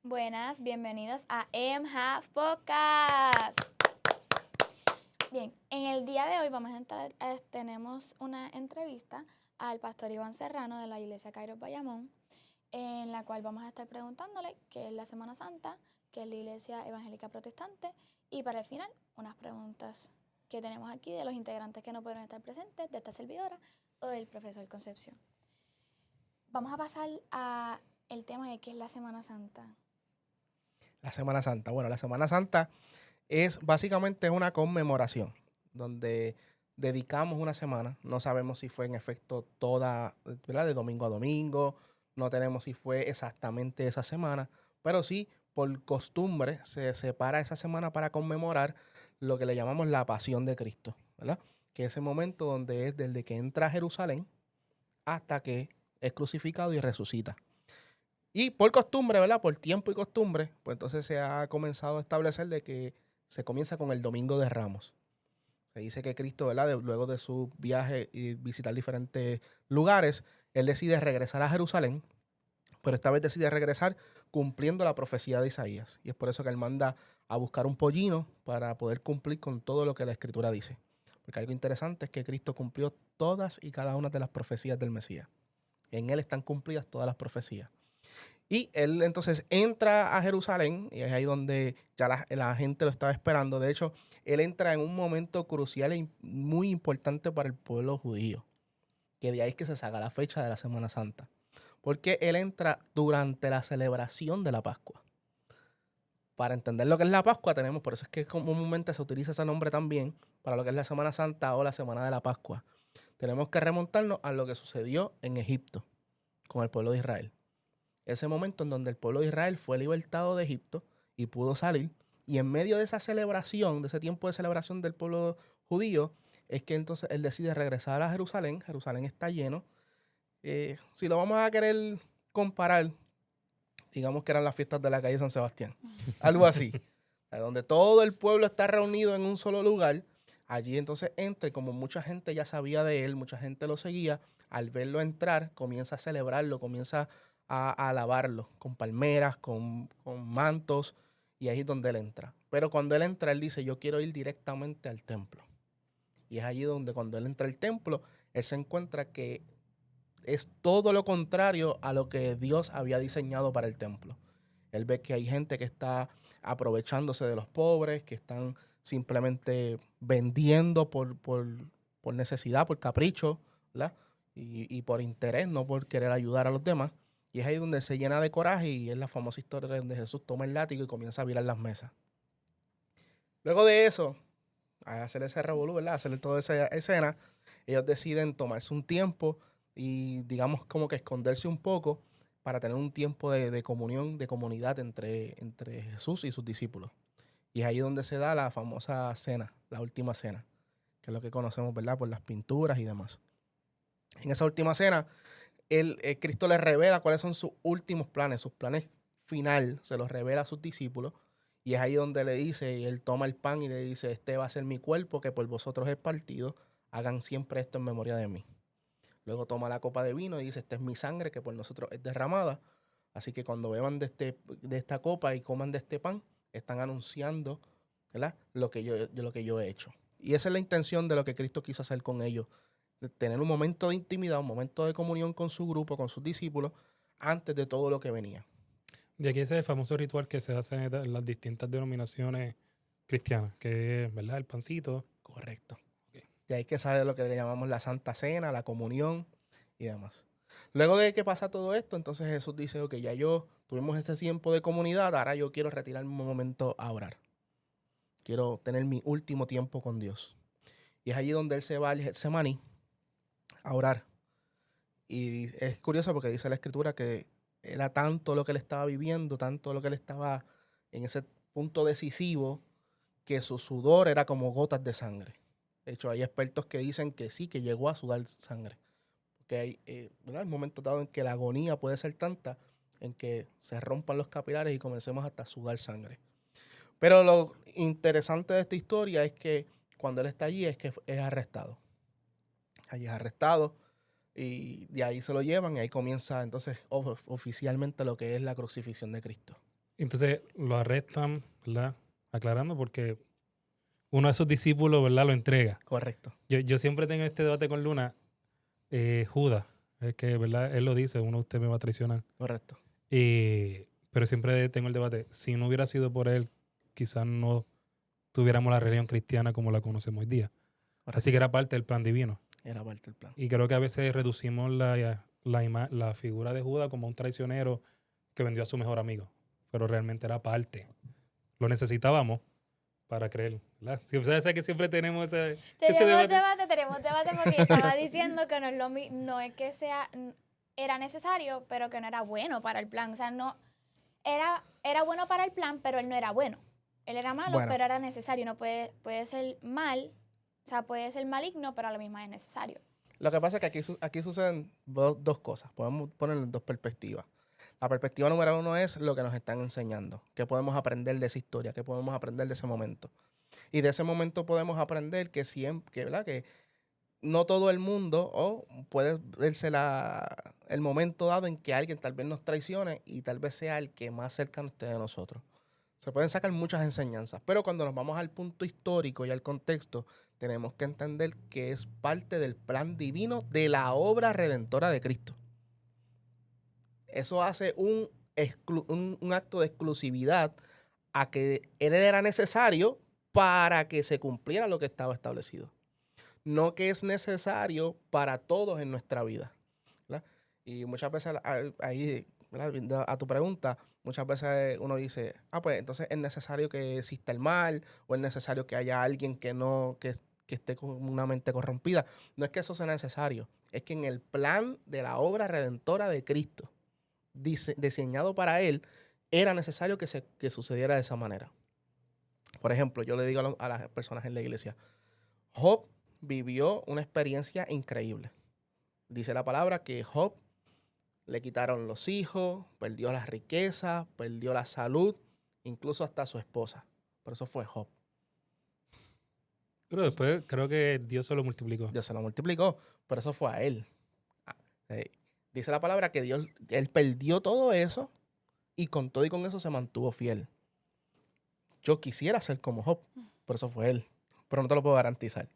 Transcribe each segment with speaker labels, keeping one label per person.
Speaker 1: Buenas, bienvenidos a EMHA Podcast. Bien, en el día de hoy tenemos una entrevista al pastor Iván Serrano de la Iglesia Kairos Bayamón, en la cual vamos a estar preguntándole qué es la Semana Santa, qué es la Iglesia Evangélica Protestante y para el final unas preguntas que tenemos aquí de los integrantes que no pudieron estar presentes, de esta servidora o del profesor Concepción. Vamos a pasar a el tema de qué es la Semana Santa.
Speaker 2: La Semana Santa. Bueno, la Semana Santa es básicamente una conmemoración donde dedicamos una semana. No sabemos si fue en efecto toda, ¿verdad? De domingo a domingo. No tenemos si fue exactamente esa semana, pero sí, por costumbre, se separa esa semana para conmemorar lo que le llamamos la Pasión de Cristo, ¿verdad? Que es ese momento donde es desde que entra a Jerusalén hasta que es crucificado y resucita. Y por costumbre, ¿verdad? Por tiempo y costumbre, pues entonces se ha comenzado a establecer de que se comienza con el Domingo de Ramos. Se dice que Cristo, ¿verdad? Luego de su viaje y visitar diferentes lugares, él decide regresar a Jerusalén, pero esta vez decide regresar cumpliendo la profecía de Isaías. Y es por eso que él manda a buscar un pollino para poder cumplir con todo lo que la Escritura dice. Porque algo interesante es que Cristo cumplió todas y cada una de las profecías del Mesías. En él están cumplidas todas las profecías. Y él entonces entra a Jerusalén, y es ahí donde ya la gente lo estaba esperando. De hecho, él entra en un momento crucial e muy importante para el pueblo judío, que de ahí es que se saca la fecha de la Semana Santa. Porque él entra durante la celebración de la Pascua. Para entender lo que es la Pascua tenemos, por eso es que comúnmente se utiliza ese nombre también, para lo que es la Semana Santa o la Semana de la Pascua. Tenemos que remontarnos a lo que sucedió en Egipto con el pueblo de Israel. Ese momento en donde el pueblo de Israel fue libertado de Egipto y pudo salir. Y en medio de esa celebración, de ese tiempo de celebración del pueblo judío, es que entonces él decide regresar a Jerusalén. Jerusalén está lleno. Si lo vamos a querer comparar, digamos que eran las fiestas de la calle San Sebastián. Algo así. Donde todo el pueblo está reunido en un solo lugar. Allí entonces entra y como mucha gente ya sabía de él, mucha gente lo seguía, al verlo entrar comienza a celebrarlo, comienza a alabarlo con palmeras, con mantos, y ahí es donde él entra. Pero cuando él entra, él dice, yo quiero ir directamente al templo. Y es allí donde cuando él entra al templo, él se encuentra que es todo lo contrario a lo que Dios había diseñado para el templo. Él ve que hay gente que está aprovechándose de los pobres, que están simplemente vendiendo por necesidad, por capricho, ¿verdad? Y por interés, no por querer ayudar a los demás. Y es ahí donde se llena de coraje y es la famosa historia donde Jesús toma el látigo y comienza a virar las mesas. Luego de eso, a hacer ese revolú, ¿verdad? A hacer toda esa escena, ellos deciden tomarse un tiempo y digamos como que esconderse un poco para tener un tiempo de comunión, de comunidad entre Jesús y sus discípulos. Y es ahí donde se da la famosa cena, la última cena, que es lo que conocemos, ¿verdad? Por las pinturas y demás. En esa última cena, Cristo les revela cuáles son sus últimos planes, sus planes final, se los revela a sus discípulos. Y es ahí donde le dice, y él toma el pan y le dice, este va a ser mi cuerpo que por vosotros es partido, hagan siempre esto en memoria de mí. Luego toma la copa de vino y dice, esta es mi sangre que por nosotros es derramada. Así que cuando beban de esta copa y coman de este pan, están anunciando, ¿verdad? Lo que yo he hecho. Y esa es la intención de lo que Cristo quiso hacer con ellos. De tener un momento de intimidad, un momento de comunión con su grupo, con sus discípulos, antes de todo lo que venía.
Speaker 3: De aquí ese es el famoso ritual que se hace en las distintas denominaciones cristianas, que es, ¿verdad? El pancito.
Speaker 2: Correcto.
Speaker 3: Ok.
Speaker 2: De ahí que sale lo que le llamamos la Santa Cena, la comunión y demás. Luego de que pasa todo esto, entonces Jesús dice, ok, ya tuvimos este tiempo de comunidad, ahora yo quiero retirarme un momento a orar. Quiero tener mi último tiempo con Dios. Y es allí donde él se va al Getsemaní a orar. Y es curioso porque dice la escritura que era tanto lo que él estaba viviendo, tanto lo que él estaba en ese punto decisivo, que su sudor era como gotas de sangre. De hecho, hay expertos que dicen que sí, que llegó a sudar sangre. Porque hay ¿verdad? El momento dado en que la agonía puede ser tanta, en que se rompan los capilares y comencemos hasta a sudar sangre. Pero lo interesante de esta historia es que cuando él está allí es que es arrestado. Allí es arrestado y de ahí se lo llevan y ahí comienza entonces oficialmente lo que es la crucifixión de Cristo.
Speaker 3: Entonces lo arrestan, ¿verdad? Aclarando porque uno de sus discípulos, ¿verdad? Lo entrega.
Speaker 2: Correcto.
Speaker 3: Yo siempre tengo este debate con Luna. Judas, es que, ¿verdad? Él lo dice, uno de ustedes me va a traicionar.
Speaker 2: Correcto.
Speaker 3: Pero siempre tengo el debate. Si no hubiera sido por él, quizás no tuviéramos la religión cristiana como la conocemos hoy día.
Speaker 2: Correcto.
Speaker 3: Así que era parte del plan divino.
Speaker 2: Era parte del plan.
Speaker 3: Y creo que a veces reducimos la figura de Judas como un traicionero que vendió a su mejor amigo. Pero realmente era parte. Lo necesitábamos para creer, ¿verdad? Si ustedes saben que siempre tenemos ese
Speaker 1: Tenemos debate porque yo estaba diciendo que no es no es que sea, era necesario, pero que no era bueno para el plan. O sea, no, era bueno para el plan, pero él no era bueno. Él era malo,
Speaker 2: Bueno.
Speaker 1: pero era necesario. No puede ser mal, o sea, puede ser maligno, pero a la misma es necesario.
Speaker 2: Lo que pasa es que aquí suceden dos cosas. Podemos poner en dos perspectivas. La perspectiva número uno es lo que nos están enseñando. ¿Qué podemos aprender de esa historia? ¿Qué podemos aprender de ese momento? Y de ese momento podemos aprender que siempre, ¿verdad? Que no todo el mundo puede verse el momento dado en que alguien tal vez nos traicione y tal vez sea el que más cercano esté de nosotros. Se pueden sacar muchas enseñanzas, pero cuando nos vamos al punto histórico y al contexto, tenemos que entender que es parte del plan divino de la obra redentora de Cristo. Eso hace un acto de exclusividad a que él era necesario para que se cumpliera lo que estaba establecido. No que es necesario para todos en nuestra vida, ¿verdad? Y muchas veces ahí, ¿verdad? A tu pregunta, muchas veces uno dice, pues entonces es necesario que exista el mal o es necesario que haya alguien que esté con una mente corrompida. No es que eso sea necesario, es que en el plan de la obra redentora de Cristo, diseñado para él, era necesario que sucediera de esa manera. Por ejemplo, yo le digo a las personas en la iglesia, Job vivió una experiencia increíble. Dice la palabra que Job le quitaron los hijos, perdió las riquezas, perdió la salud, incluso hasta su esposa. Por eso fue Job.
Speaker 3: Pero después creo que Dios se lo multiplicó.
Speaker 2: Dios se lo multiplicó, pero eso fue a él. Dice la palabra que él perdió todo eso y con todo y con eso se mantuvo fiel. Yo quisiera ser como Job, por eso fue él, pero no te lo puedo garantizar.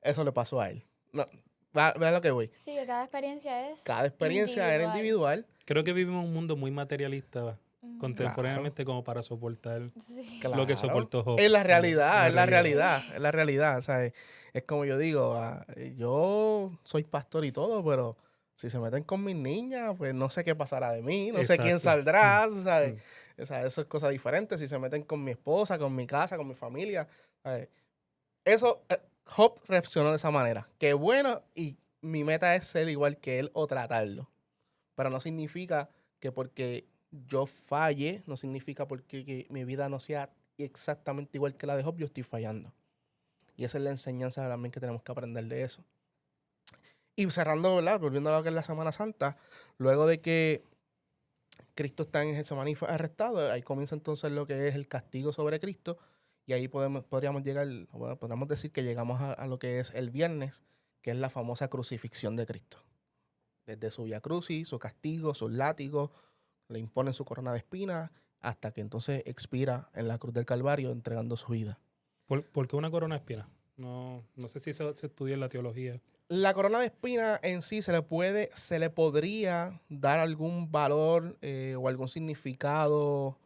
Speaker 2: Eso le pasó a él. No, vean lo que voy.
Speaker 1: Sí, que cada experiencia es
Speaker 2: Cada experiencia era individual.
Speaker 3: Creo que vivimos un mundo muy materialista contemporáneamente como para soportar lo que soportó Job.
Speaker 2: Es la realidad, es la realidad. O sea, es como yo digo, yo soy pastor y todo, pero si se meten con mis niñas, pues no sé qué pasará de mí, no sé quién saldrá, ¿sabes? O sea, eso es cosa diferente. Si se meten con mi esposa, con mi casa, con mi familia, ¿sabes? Eso, Job reaccionó de esa manera. Qué bueno, y mi meta es ser igual que él o tratarlo. Pero no significa que porque yo falle, no significa porque que mi vida no sea exactamente igual que la de Job, yo estoy fallando. Y esa es la enseñanza también que tenemos que aprender de eso. Y cerrando, ¿verdad? Volviendo a lo que es la Semana Santa, luego de que Cristo está en Getsemaní y fue arrestado, ahí comienza entonces lo que es el castigo sobre Cristo, y ahí podríamos decir que llegamos a lo que es el viernes, que es la famosa crucifixión de Cristo. Desde su vía crucis, su castigo, sus látigos, le imponen su corona de espinas, hasta que entonces expira en la cruz del Calvario entregando su vida.
Speaker 3: ¿Por qué una corona de espinas? No sé si eso se estudia en la teología.
Speaker 2: La corona de espinas en sí se le podría dar algún valor o algún significado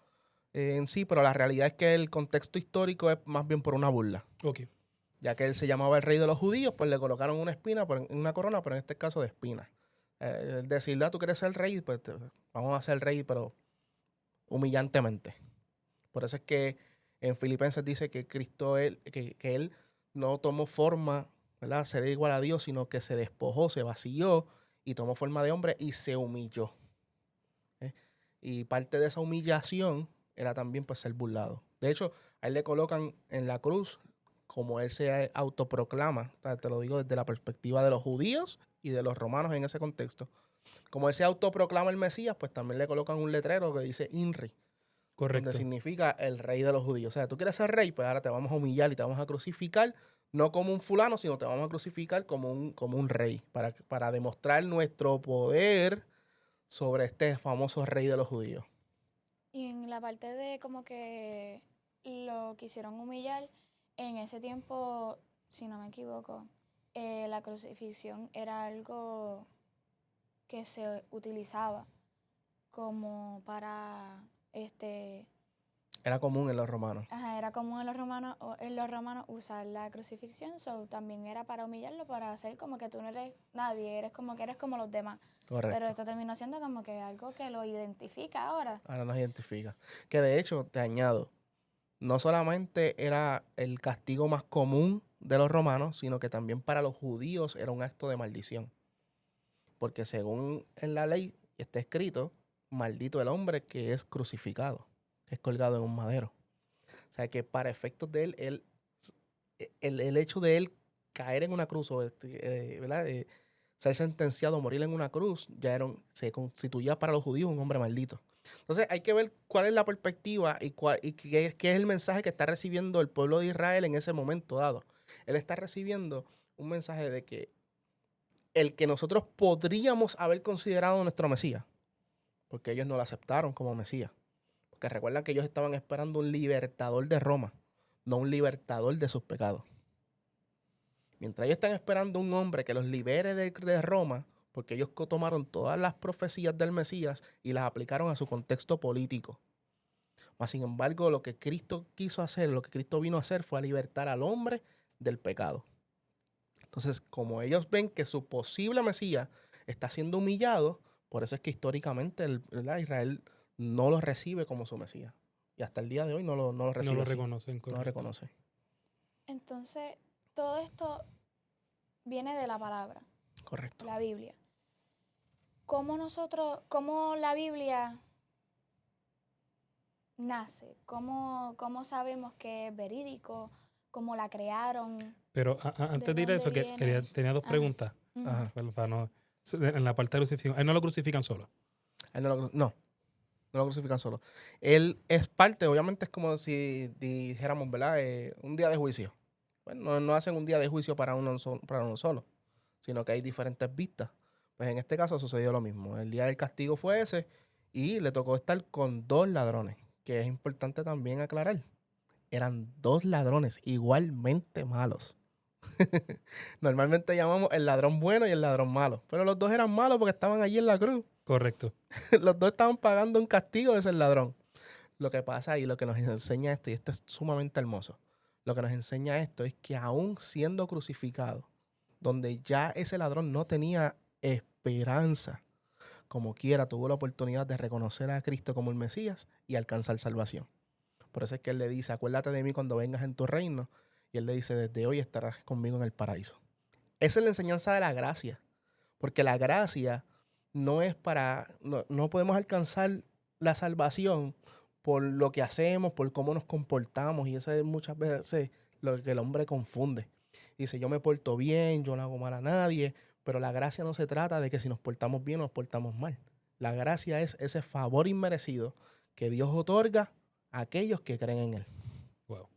Speaker 2: en sí, pero la realidad es que el contexto histórico es más bien por una burla.
Speaker 3: Ok.
Speaker 2: Ya que él se llamaba el rey de los judíos, pues le colocaron una espina, una corona, pero en este caso de espinas. Decirle, tú quieres ser rey, pues vamos a ser rey, pero humillantemente. Por eso es que en Filipenses dice que Cristo, que él no tomó forma, ¿verdad?, ser igual a Dios, sino que se despojó, se vació y tomó forma de hombre y se humilló. Y parte de esa humillación era también pues ser burlado. De hecho, a él le colocan en la cruz como él se autoproclama, o sea, te lo digo desde la perspectiva de los judíos y de los romanos en ese contexto. Como él se autoproclama el Mesías, pues también le colocan un letrero que dice INRI.
Speaker 3: Correcto.
Speaker 2: Donde significa el rey de los judíos. O sea, tú quieres ser rey, pues ahora te vamos a humillar y te vamos a crucificar, no como un fulano, sino te vamos a crucificar como un rey, para demostrar nuestro poder sobre este famoso rey de los judíos.
Speaker 1: Y en la parte de como que lo quisieron humillar, en ese tiempo, si no me equivoco, la crucifixión era algo que se utilizaba como para
Speaker 2: Era común en los romanos.
Speaker 1: ajá, era común en los romanos usar la crucifixión, so también era para humillarlo, para hacer como que tú no eres nadie, eres como los demás.
Speaker 2: Correcto.
Speaker 1: Pero esto terminó siendo como que algo que lo identifica ahora.
Speaker 2: Ahora nos identifica. Que de hecho, te añado, no solamente era el castigo más común de los romanos, sino que también para los judíos era un acto de maldición. Porque según en la ley está escrito, maldito el hombre que es crucificado, que es colgado en un madero. O sea que para efectos de él el hecho de él caer en una cruz o ¿verdad? Ser sentenciado a morir en una cruz, se constituía para los judíos un hombre maldito. Entonces hay que ver cuál es la perspectiva y qué es el mensaje que está recibiendo el pueblo de Israel en ese momento dado. Él está recibiendo un mensaje de que el que nosotros podríamos haber considerado nuestro Mesías, porque ellos no lo aceptaron como Mesías. Porque recuerdan que ellos estaban esperando un libertador de Roma, no un libertador de sus pecados. Mientras ellos están esperando un hombre que los libere de Roma, porque ellos tomaron todas las profecías del Mesías y las aplicaron a su contexto político. Mas, sin embargo, lo que Cristo quiso hacer, lo que Cristo vino a hacer fue a libertar al hombre del pecado. Entonces, como ellos ven que su posible Mesías está siendo humillado, por eso es que históricamente Israel no lo recibe como su Mesías. Y hasta el día de hoy no lo recibe.
Speaker 3: No lo
Speaker 2: así.
Speaker 3: reconocen.
Speaker 2: No lo
Speaker 3: Correcto.
Speaker 2: reconoce.
Speaker 1: Entonces, todo esto viene de la palabra,
Speaker 2: Correcto.
Speaker 1: la Biblia. ¿Cómo la Biblia nace? ¿Cómo sabemos que es verídico? ¿Cómo la crearon?
Speaker 3: Pero antes de ir a eso,
Speaker 1: dónde viene?
Speaker 3: tenía dos
Speaker 1: Ajá.
Speaker 3: preguntas.
Speaker 1: Ujú.
Speaker 2: Ajá.
Speaker 3: En la parte de crucifixión. Él no lo crucifican solo.
Speaker 2: Él no lo crucifican solo. Él es parte, obviamente es como si dijéramos, ¿verdad? Un día de juicio. Bueno, no hacen un día de juicio para uno solo, sino que hay diferentes vistas. Pues en este caso sucedió lo mismo. El día del castigo fue ese y le tocó estar con 2 ladrones, que es importante también aclarar. Eran 2 ladrones igualmente malos. Normalmente llamamos el ladrón bueno y el ladrón malo, pero los 2 eran malos porque estaban allí en la cruz.
Speaker 3: Correcto.
Speaker 2: Los 2 estaban pagando un castigo de ser ladrón. Lo que pasa y lo que nos enseña esto, y esto es sumamente hermoso, lo que nos enseña esto es que aún siendo crucificado, donde ya ese ladrón no tenía esperanza, como quiera tuvo la oportunidad de reconocer a Cristo como el Mesías y alcanzar salvación. Por eso es que él le dice, acuérdate de mí cuando vengas en tu reino. Y él le dice, desde hoy estarás conmigo en el paraíso. Esa es la enseñanza de la gracia. Porque la gracia no es no podemos alcanzar la salvación por lo que hacemos, por cómo nos comportamos. Y eso es muchas veces lo que el hombre confunde. Dice, yo me porto bien, yo no hago mal a nadie. Pero la gracia no se trata de que si nos portamos bien o nos portamos mal. La gracia es ese favor inmerecido que Dios otorga a aquellos que creen en Él.
Speaker 3: Wow.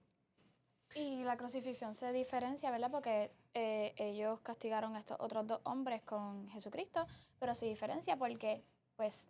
Speaker 1: Y la crucifixión se diferencia, ¿verdad? Porque ellos castigaron a estos otros 2 hombres con Jesucristo, pero se diferencia porque, pues,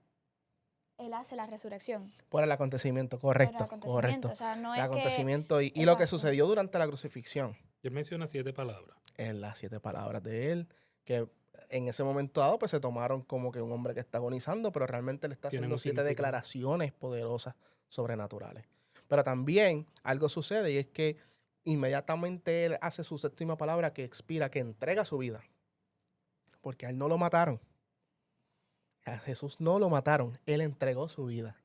Speaker 1: Él hace la resurrección.
Speaker 2: Por el acontecimiento, correcto.
Speaker 1: Por el acontecimiento. O sea, no
Speaker 2: El
Speaker 1: es
Speaker 2: acontecimiento y lo que
Speaker 1: Exacto.
Speaker 2: sucedió durante la crucifixión.
Speaker 3: Y él menciona 7 palabras.
Speaker 2: En las 7 palabras de él, que en ese momento dado pues se tomaron como que un hombre que está agonizando, pero realmente le está
Speaker 3: Tienen
Speaker 2: haciendo
Speaker 3: un
Speaker 2: 7
Speaker 3: significado.
Speaker 2: declaraciones poderosas, sobrenaturales. Pero también algo sucede y es que inmediatamente él hace su 7ª palabra que expira, que entrega su vida. Porque a él no lo mataron. A Jesús no lo mataron, él entregó su vida.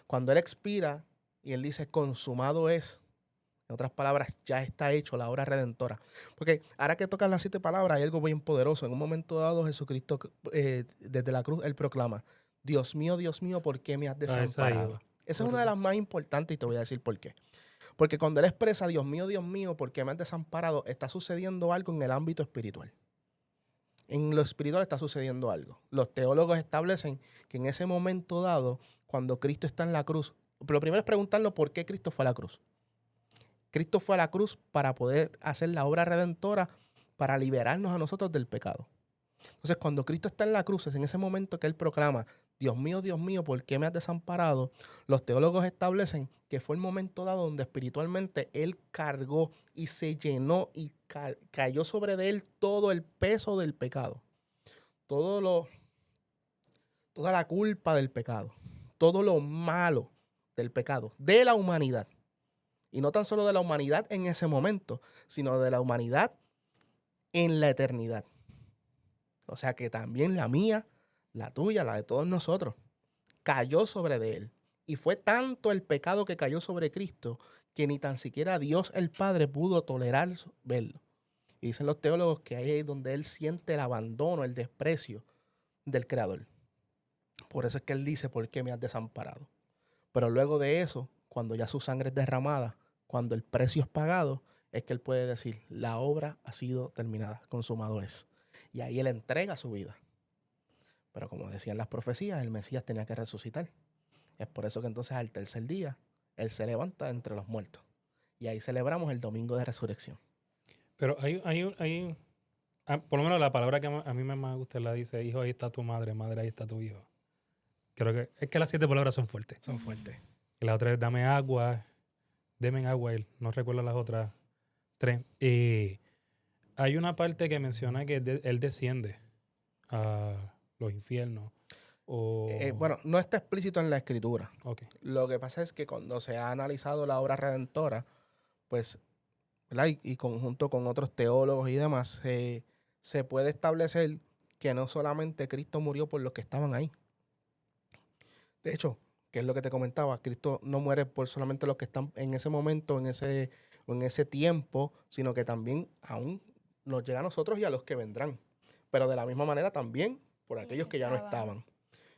Speaker 2: Cuando él expira y él dice, consumado es, en otras palabras, ya está hecho la obra redentora. Porque ahora que tocan las 7 palabras hay algo bien poderoso. En un momento dado Jesucristo, desde la cruz, él proclama, Dios mío, ¿por qué me has desamparado? Esa es una de las más importantes y te voy a decir por qué. Porque cuando él expresa, Dios mío, ¿por qué me has desamparado? Está sucediendo algo en el ámbito espiritual. En lo espiritual está sucediendo algo. Los teólogos establecen que en ese momento dado, cuando Cristo está en la cruz, lo primero es preguntarnos por qué Cristo fue a la cruz. Cristo fue a la cruz para poder hacer la obra redentora, para liberarnos a nosotros del pecado. Entonces, cuando Cristo está en la cruz, es en ese momento que Él proclama, Dios mío, ¿por qué me has desamparado? Los teólogos establecen que fue el momento dado donde espiritualmente él cargó y se llenó y cayó sobre de él todo el peso del pecado. Toda la culpa del pecado. Todo lo malo del pecado, de la humanidad. Y no tan solo de la humanidad en ese momento, sino de la humanidad en la eternidad. O sea que también la mía, la tuya, la de todos nosotros, cayó sobre de él. Y fue tanto el pecado que cayó sobre Cristo que ni tan siquiera Dios el Padre pudo tolerar verlo. Y dicen los teólogos que ahí es donde él siente el abandono, el desprecio del Creador. Por eso es que él dice, ¿por qué me has desamparado? Pero luego de eso, cuando ya su sangre es derramada, cuando el precio es pagado, es que él puede decir, la obra ha sido terminada, consumado es. Y ahí él entrega su vida. Pero como decían las profecías, el Mesías tenía que resucitar. Es por eso que entonces al tercer día, él se levanta entre los muertos. Y ahí celebramos el domingo de resurrección.
Speaker 3: Pero por lo menos la palabra que a mí me gusta la dice, hijo, ahí está tu madre, madre, ahí está tu hijo. Creo que es que las 7 palabras son fuertes.
Speaker 2: Son fuertes.
Speaker 3: La otra es dame agua, deme agua, no recuerdo las otras 3. Y hay una parte que menciona que él desciende a los infiernos.
Speaker 2: Bueno, no está explícito en la escritura.
Speaker 3: Okay.
Speaker 2: Lo que pasa es que cuando se ha analizado la obra redentora, pues, ¿verdad? Y conjunto con otros teólogos y demás, se puede establecer que no solamente Cristo murió por los que estaban ahí. De hecho, que es lo que te comentaba, Cristo no muere por solamente los que están en ese momento, en ese tiempo, sino que también aún nos llega a nosotros y a los que vendrán. Pero de la misma manera también por aquellos que ya no estaban.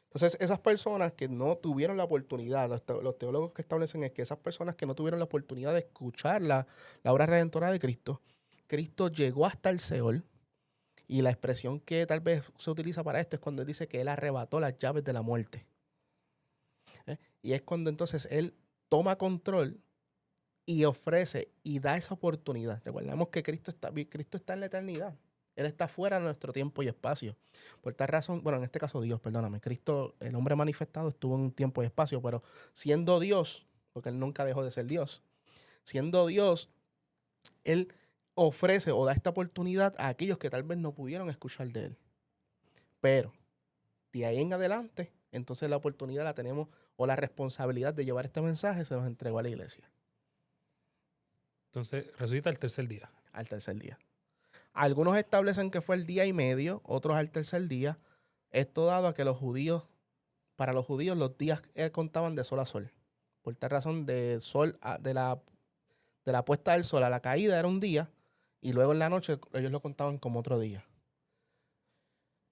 Speaker 2: Entonces, esas personas que no tuvieron la oportunidad, los teólogos que establecen es que esas personas que no tuvieron la oportunidad de escuchar la obra redentora de Cristo, Cristo llegó hasta el Seol, y la expresión que tal vez se utiliza para esto es cuando él dice que él arrebató las llaves de la muerte. Y es cuando entonces él toma control y ofrece y da esa oportunidad. Recordemos que Cristo está en la eternidad. Él está fuera de nuestro tiempo y espacio. Por tal razón, bueno, en este caso Dios, perdóname. Cristo, el hombre manifestado, estuvo en un tiempo y espacio, pero siendo Dios, porque él nunca dejó de ser Dios, siendo Dios, él ofrece o da esta oportunidad a aquellos que tal vez no pudieron escuchar de él. Pero de ahí en adelante, entonces la oportunidad la tenemos, o la responsabilidad de llevar este mensaje se nos entregó a la iglesia.
Speaker 3: Entonces, resucita el tercer día.
Speaker 2: Al tercer día. Algunos establecen que fue el día y medio, otros al tercer día. Esto dado a que para los judíos los días contaban de sol a sol. Por tal razón, de la puesta del sol a la caída era un día, y luego en la noche ellos lo contaban como otro día.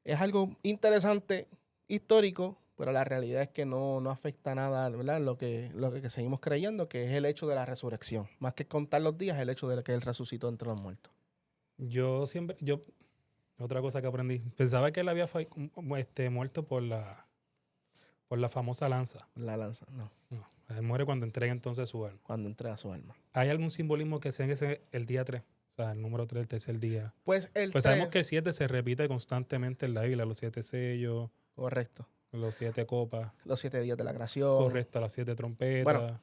Speaker 2: Es algo interesante, histórico, pero la realidad es que no afecta nada, ¿verdad? Lo que seguimos creyendo, que es el hecho de la resurrección. Más que contar los días, el hecho de que él resucitó entre los muertos.
Speaker 3: Otra cosa que aprendí, pensaba que él había muerto por la famosa lanza.
Speaker 2: La lanza, no.
Speaker 3: No, él muere cuando entrega entonces su alma.
Speaker 2: Cuando entrega su alma.
Speaker 3: ¿Hay algún simbolismo que sea en el día 3? O sea, el número 3, el tercer día.
Speaker 2: Pues el 3.
Speaker 3: Sabemos que el 7 se repite constantemente en la Biblia, los 7 sellos.
Speaker 2: Correcto.
Speaker 3: Los 7 copas.
Speaker 2: Los 7 días de la creación.
Speaker 3: Correcto, las 7 trompetas.
Speaker 2: Bueno,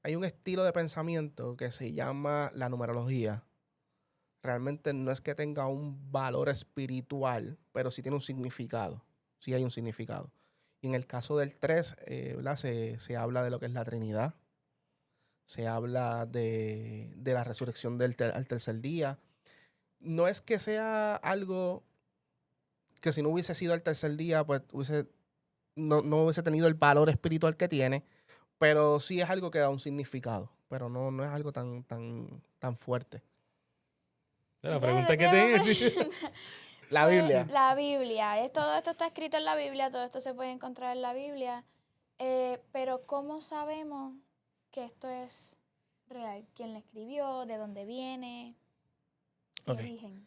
Speaker 2: hay un estilo de pensamiento que se llama la numerología. Realmente no es que tenga un valor espiritual, pero sí tiene un significado. Sí hay un significado. Y en el caso del 3, ¿verdad? Se habla de lo que es la Trinidad. Se habla de la resurrección al tercer día. No es que sea algo que si no hubiese sido al tercer día, pues no hubiese tenido el valor espiritual que tiene, pero sí es algo que da un significado, pero no es algo tan fuerte.
Speaker 3: La pregunta que te...
Speaker 2: La Biblia.
Speaker 1: La Biblia. Todo esto está escrito en la Biblia, todo esto se puede encontrar en la Biblia, pero ¿cómo sabemos que esto es real? ¿Quién lo escribió? ¿De dónde viene? ¿Qué origen?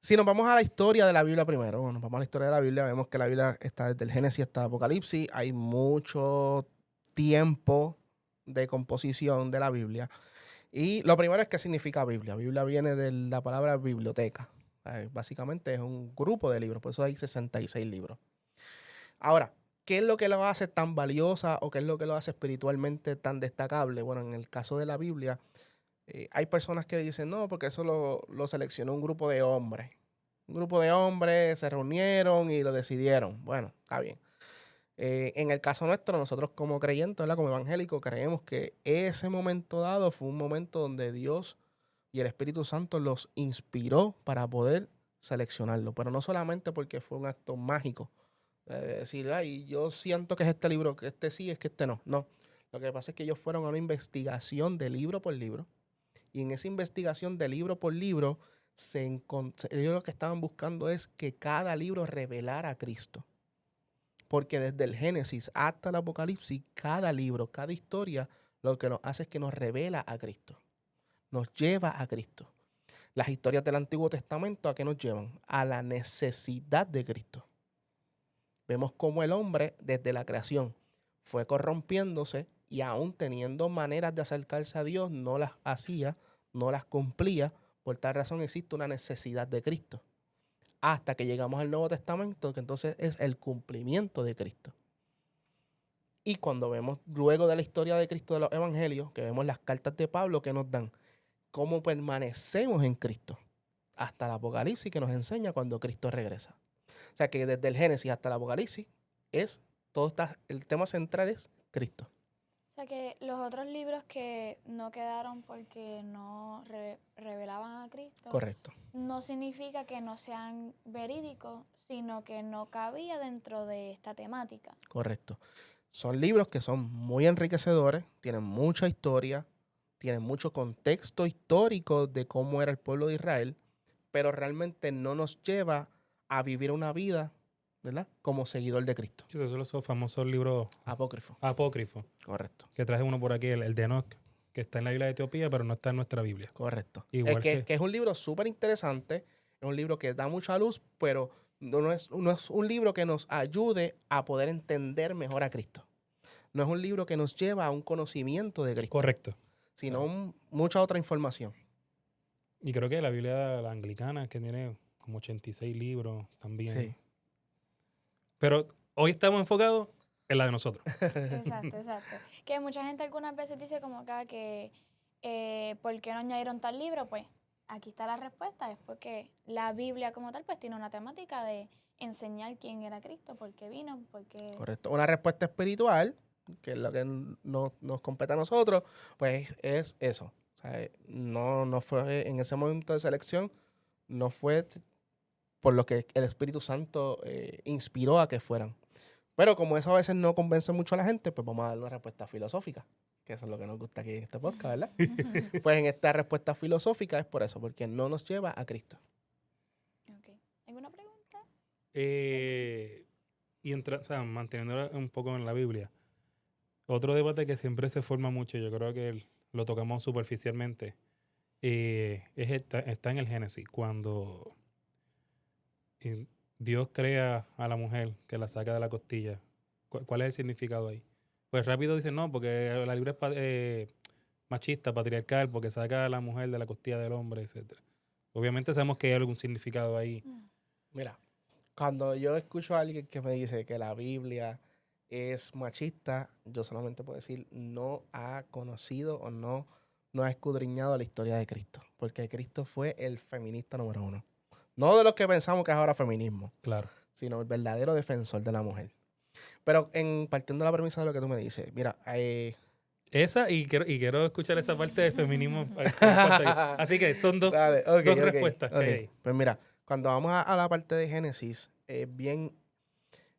Speaker 2: Si nos vamos a la historia de la Biblia primero, bueno, nos vamos a la historia de la Biblia, vemos que la Biblia está desde el Génesis hasta el Apocalipsis. Hay mucho tiempo de composición de la Biblia. Y lo primero es qué significa Biblia. Biblia viene de la palabra biblioteca. Básicamente es un grupo de libros, por eso hay 66 libros. Ahora, ¿qué es lo que lo hace tan valiosa o qué es lo que lo hace espiritualmente tan destacable? Bueno, en el caso de la Biblia, hay personas que dicen, no, porque eso lo seleccionó un grupo de hombres. Un grupo de hombres se reunieron y lo decidieron. Bueno, está bien. En el caso nuestro, nosotros como creyentes, ¿verdad? Como evangélicos, creemos que ese momento dado fue un momento donde Dios y el Espíritu Santo los inspiró para poder seleccionarlo. Pero no solamente porque fue un acto mágico. Decir, ay, yo siento que es este libro, que este sí, es que este no. No. Lo que pasa es que ellos fueron a una investigación de libro por libro. Y en esa investigación de libro por libro, ellos lo que estaban buscando es que cada libro revelara a Cristo. Porque desde el Génesis hasta el Apocalipsis, cada libro, cada historia, lo que nos hace es que nos revela a Cristo. Nos lleva a Cristo. Las historias del Antiguo Testamento, ¿a qué nos llevan? A la necesidad de Cristo. Vemos cómo el hombre, desde la creación, fue corrompiéndose y aún teniendo maneras de acercarse a Dios, no las hacía, no las cumplía. Por tal razón existe una necesidad de Cristo. Hasta que llegamos al Nuevo Testamento, que entonces es el cumplimiento de Cristo. Y cuando vemos luego de la historia de Cristo de los Evangelios, que vemos las cartas de Pablo que nos dan cómo permanecemos en Cristo, hasta el Apocalipsis que nos enseña cuando Cristo regresa. O sea que desde el Génesis hasta el Apocalipsis el tema central es Cristo.
Speaker 1: O sea que los otros libros que no quedaron porque no revelaban a Cristo,
Speaker 2: Correcto.
Speaker 1: no significa que no sean verídicos, sino que no cabía dentro de esta temática.
Speaker 2: Correcto. Son libros que son muy enriquecedores, tienen mucha historia, tienen mucho contexto histórico de cómo era el pueblo de Israel, pero realmente no nos lleva a vivir una vida, ¿verdad?, como seguidor de Cristo.
Speaker 3: Esos son los famosos libros apócrifos.
Speaker 2: Correcto.
Speaker 3: Que traje uno por aquí, el de Enoch, que está en la Biblia de Etiopía, pero no está en nuestra Biblia.
Speaker 2: Correcto.
Speaker 3: Igual
Speaker 2: que es un libro súper interesante, es un libro que da mucha luz, pero no es un libro que nos ayude a poder entender mejor a Cristo. No es un libro que nos lleva a un conocimiento de Cristo.
Speaker 3: Correcto.
Speaker 2: Sino mucha otra información.
Speaker 3: Y creo que la Biblia la anglicana, que tiene como 86 libros también.
Speaker 2: Sí.
Speaker 3: Pero hoy estamos enfocados en la de nosotros.
Speaker 1: Exacto. Que mucha gente algunas veces dice como acá que ¿por qué no añadieron tal libro? Pues aquí está la respuesta. Es porque la Biblia como tal pues tiene una temática de enseñar quién era Cristo, por qué vino, por qué...
Speaker 2: Correcto. Una respuesta espiritual, que es lo que nos compete a nosotros, pues es eso. O sea, no fue en ese momento de selección, no fue por lo que el Espíritu Santo inspiró a que fueran. Pero como eso a veces no convence mucho a la gente, pues vamos a dar una respuesta filosófica, que eso es lo que nos gusta aquí en este podcast, ¿verdad? Pues en esta respuesta filosófica es por eso, porque no nos lleva a Cristo.
Speaker 1: Okay. ¿Alguna pregunta?
Speaker 3: Manteniendo un poco en la Biblia, otro debate que siempre se forma mucho, yo creo que lo tocamos superficialmente, está en el Génesis, cuando Dios crea a la mujer que la saca de la costilla. ¿Cuál es el significado ahí? Pues rápido dicen, no, porque la Biblia es machista, patriarcal, porque saca a la mujer de la costilla del hombre, etc. Obviamente sabemos que hay algún significado ahí.
Speaker 2: Mira, cuando yo escucho a alguien que me dice que la Biblia es machista, yo solamente puedo decir no ha conocido o no ha escudriñado la historia de Cristo, porque Cristo fue el feminista número 1. No de los que pensamos que es ahora feminismo,
Speaker 3: Claro.
Speaker 2: sino el verdadero defensor de la mujer. Pero partiendo de la premisa de lo que tú me dices, mira,
Speaker 3: Esa, y quiero escuchar esa parte del feminismo. Así que son dos respuestas que hay.
Speaker 2: Pues mira, cuando vamos a la parte de Génesis,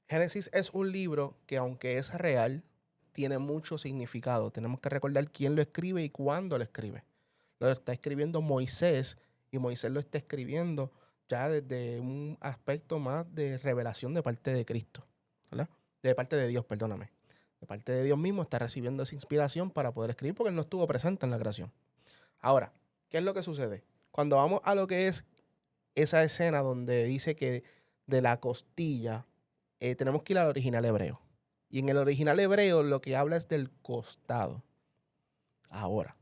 Speaker 2: Génesis es un libro que aunque es real, tiene mucho significado. Tenemos que recordar quién lo escribe y cuándo lo escribe. Lo está escribiendo Moisés, y Moisés lo está escribiendo ya desde un aspecto más de revelación de parte de Cristo, ¿verdad? De parte de Dios, perdóname. De parte de Dios mismo está recibiendo esa inspiración para poder escribir porque él no estuvo presente en la creación. Ahora, ¿qué es lo que sucede? Cuando vamos a lo que es esa escena donde dice que de la costilla, tenemos que ir al original hebreo. Y en el original hebreo lo que habla es del costado. Ahora,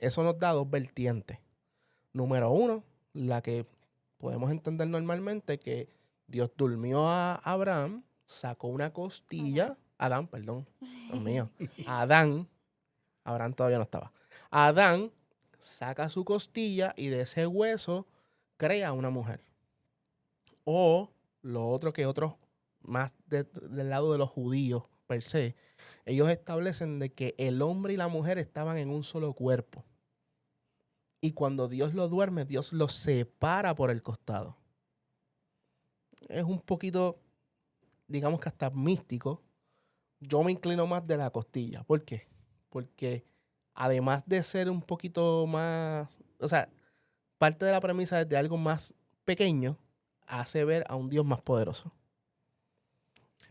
Speaker 2: eso nos da dos vertientes. Número 1, la que podemos entender normalmente que Dios durmió a Abraham, sacó una costilla, Adán, perdón, Dios mío, Adán, Abraham todavía no estaba. Adán saca su costilla y de ese hueso crea una mujer. O lo otro que otros más del lado de los judíos per se, ellos establecen de que el hombre y la mujer estaban en un solo cuerpo. Y cuando Dios lo duerme, Dios los separa por el costado. Es un poquito, digamos que hasta místico. Yo me inclino más de la costilla. ¿Por qué? Porque además de ser un poquito más, o sea, parte de la premisa es de algo más pequeño, hace ver a un Dios más poderoso.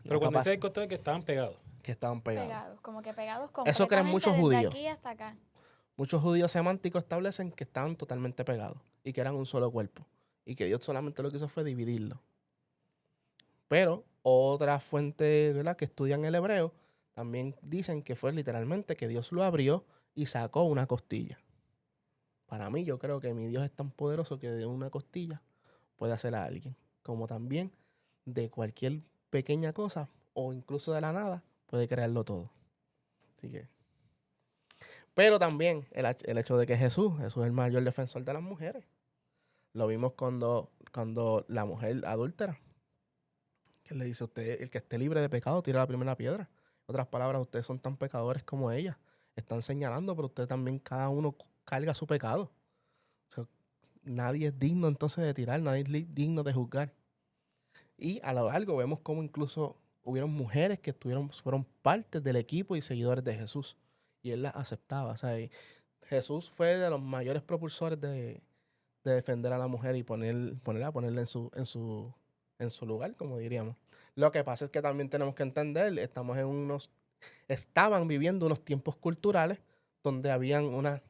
Speaker 3: Pero cuando dice el costado es que estaban pegados.
Speaker 2: Que estaban pegados.
Speaker 1: Pegados, como que pegados
Speaker 2: Eso creen
Speaker 1: completamente
Speaker 2: muchos
Speaker 1: desde
Speaker 2: judíos.
Speaker 1: aquí hasta acá.
Speaker 2: Muchos judíos semánticos establecen que estaban totalmente pegados y que eran un solo cuerpo. Y que Dios solamente lo que hizo fue dividirlo. Pero otras fuentes, ¿verdad?, que estudian el hebreo también dicen que fue literalmente que Dios lo abrió y sacó una costilla. Para mí, yo creo que mi Dios es tan poderoso que de una costilla puede hacer a alguien. Como también de cualquier pequeña cosa o incluso de la nada puede crearlo todo. Así que... Pero también el hecho de que Jesús es el mayor defensor de las mujeres. Lo vimos cuando la mujer adúltera, que le dice a usted, el que esté libre de pecado, tira la primera piedra. En otras palabras, ustedes son tan pecadores como ella. Están señalando, pero ustedes también, cada uno carga su pecado. O sea, nadie es digno entonces de tirar, nadie es digno de juzgar. Y a lo largo vemos cómo incluso hubieron mujeres que fueron parte del equipo y seguidores de Jesús. Y él las aceptaba. O sea, Jesús fue de los mayores propulsores de defender a la mujer y ponerla en su lugar, como diríamos. Lo que pasa es que también tenemos que entender, estaban viviendo unos tiempos culturales donde habían unas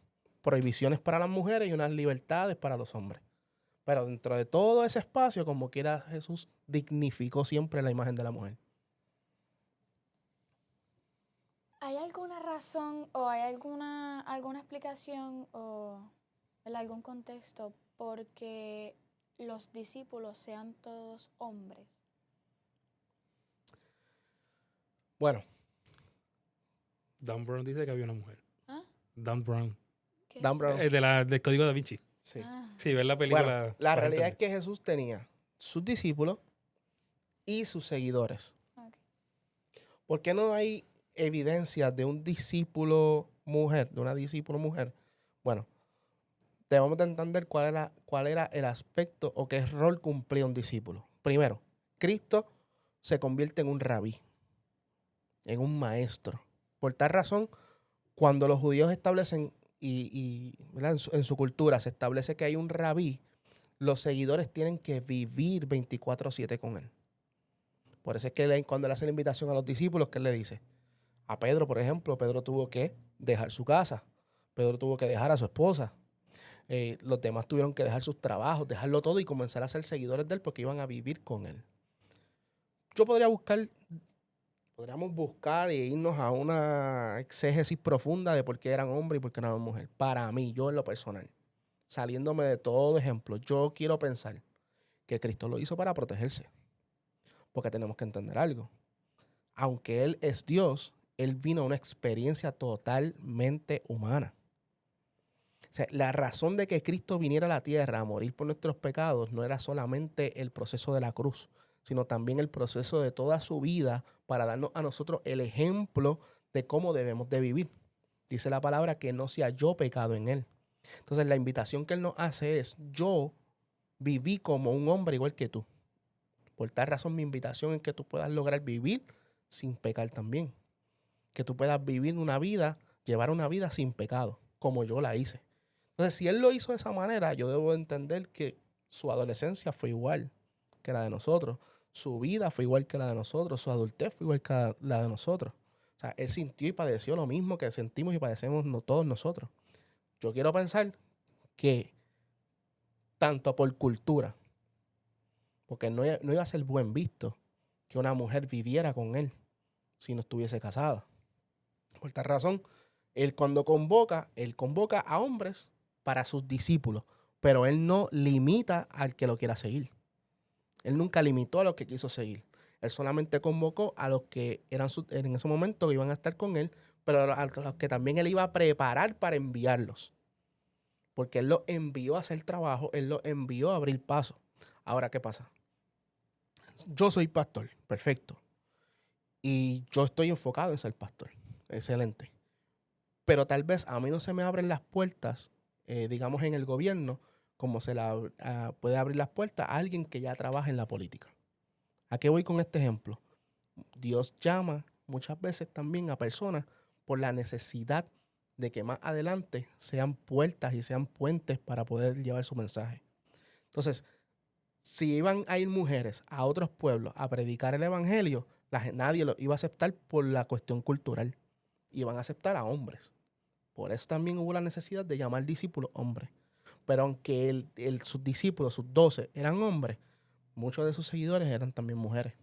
Speaker 2: prohibiciones para las mujeres y unas libertades para los hombres. Pero dentro de todo ese espacio, como quiera, Jesús dignificó siempre la imagen de la mujer.
Speaker 1: ¿Hay alguna razón o hay alguna explicación o algún contexto porque los discípulos sean todos hombres?
Speaker 2: Bueno,
Speaker 3: Dan Brown dice que había una mujer.
Speaker 1: ¿Ah?
Speaker 3: Dan Brown.
Speaker 1: ¿Qué
Speaker 2: Dan
Speaker 1: es?
Speaker 2: Brown.
Speaker 3: Del Código Da Vinci.
Speaker 2: Sí.
Speaker 1: Ah,
Speaker 3: Sí, ver la película.
Speaker 2: Bueno, la realidad es que Jesús tenía sus discípulos y sus seguidores.
Speaker 1: ok.
Speaker 2: ¿Por qué no hay evidencia de un discípulo mujer, de una discípulo mujer? Bueno, debemos de entender cuál era el aspecto o qué rol cumplía un discípulo. Primero, Cristo se convierte en un rabí, en un maestro. Por tal razón, cuando los judíos establecen ¿verdad?, en su cultura se establece que hay un rabí, los seguidores tienen que vivir 24/7 con él. Por eso es que cuando le hace la invitación a los discípulos, ¿qué le dice? A Pedro, por ejemplo, Pedro tuvo que dejar su casa. Pedro tuvo que dejar a su esposa. Los demás tuvieron que dejar sus trabajos, dejarlo todo y comenzar a ser seguidores de él porque iban a vivir con él. Podríamos buscar e irnos a una exégesis profunda de por qué eran hombres y por qué eran mujeres. Para mí, yo en lo personal, saliéndome de todo ejemplo, yo quiero pensar que Cristo lo hizo para protegerse. Porque tenemos que entender algo. Aunque Él es Dios, Él vino a una experiencia totalmente humana. O sea, la razón de que Cristo viniera a la tierra a morir por nuestros pecados no era solamente el proceso de la cruz, sino también el proceso de toda su vida para darnos a nosotros el ejemplo de cómo debemos de vivir. Dice la palabra que no se halló pecado en Él. Entonces la invitación que Él nos hace es: yo viví como un hombre igual que tú. Por tal razón mi invitación es que tú puedas lograr vivir sin pecar también. Que tú puedas vivir llevar una vida sin pecado, como yo la hice. Entonces, si Él lo hizo de esa manera, yo debo entender que su adolescencia fue igual que la de nosotros. Su vida fue igual que la de nosotros. Su adultez fue igual que la de nosotros. O sea, Él sintió y padeció lo mismo que sentimos y padecemos todos nosotros. Yo quiero pensar que tanto por cultura, porque no iba a ser buen visto que una mujer viviera con Él si no estuviese casada. Por tal razón, Él convoca a hombres para sus discípulos, pero él no limita al que lo quiera seguir. Él nunca limitó a los que quiso seguir. Él solamente convocó a los que eran en ese momento que iban a estar con él, pero a los que también él iba a preparar para enviarlos. Porque él los envió a hacer trabajo, él los envió a abrir paso. Ahora, ¿qué pasa? Yo soy pastor, perfecto. Y yo estoy enfocado en ser pastor. Excelente. Pero tal vez a mí no se me abren las puertas, digamos, en el gobierno, como puede abrir las puertas a alguien que ya trabaja en la política. ¿A qué voy con este ejemplo? Dios llama muchas veces también a personas por la necesidad de que más adelante sean puertas y sean puentes para poder llevar su mensaje. Entonces, si iban a ir mujeres a otros pueblos a predicar el evangelio, nadie lo iba a aceptar por la cuestión cultural. Iban a aceptar a hombres. Por eso también hubo la necesidad de llamar discípulos hombres. Pero aunque sus discípulos, sus 12, eran hombres, muchos de sus seguidores eran también mujeres.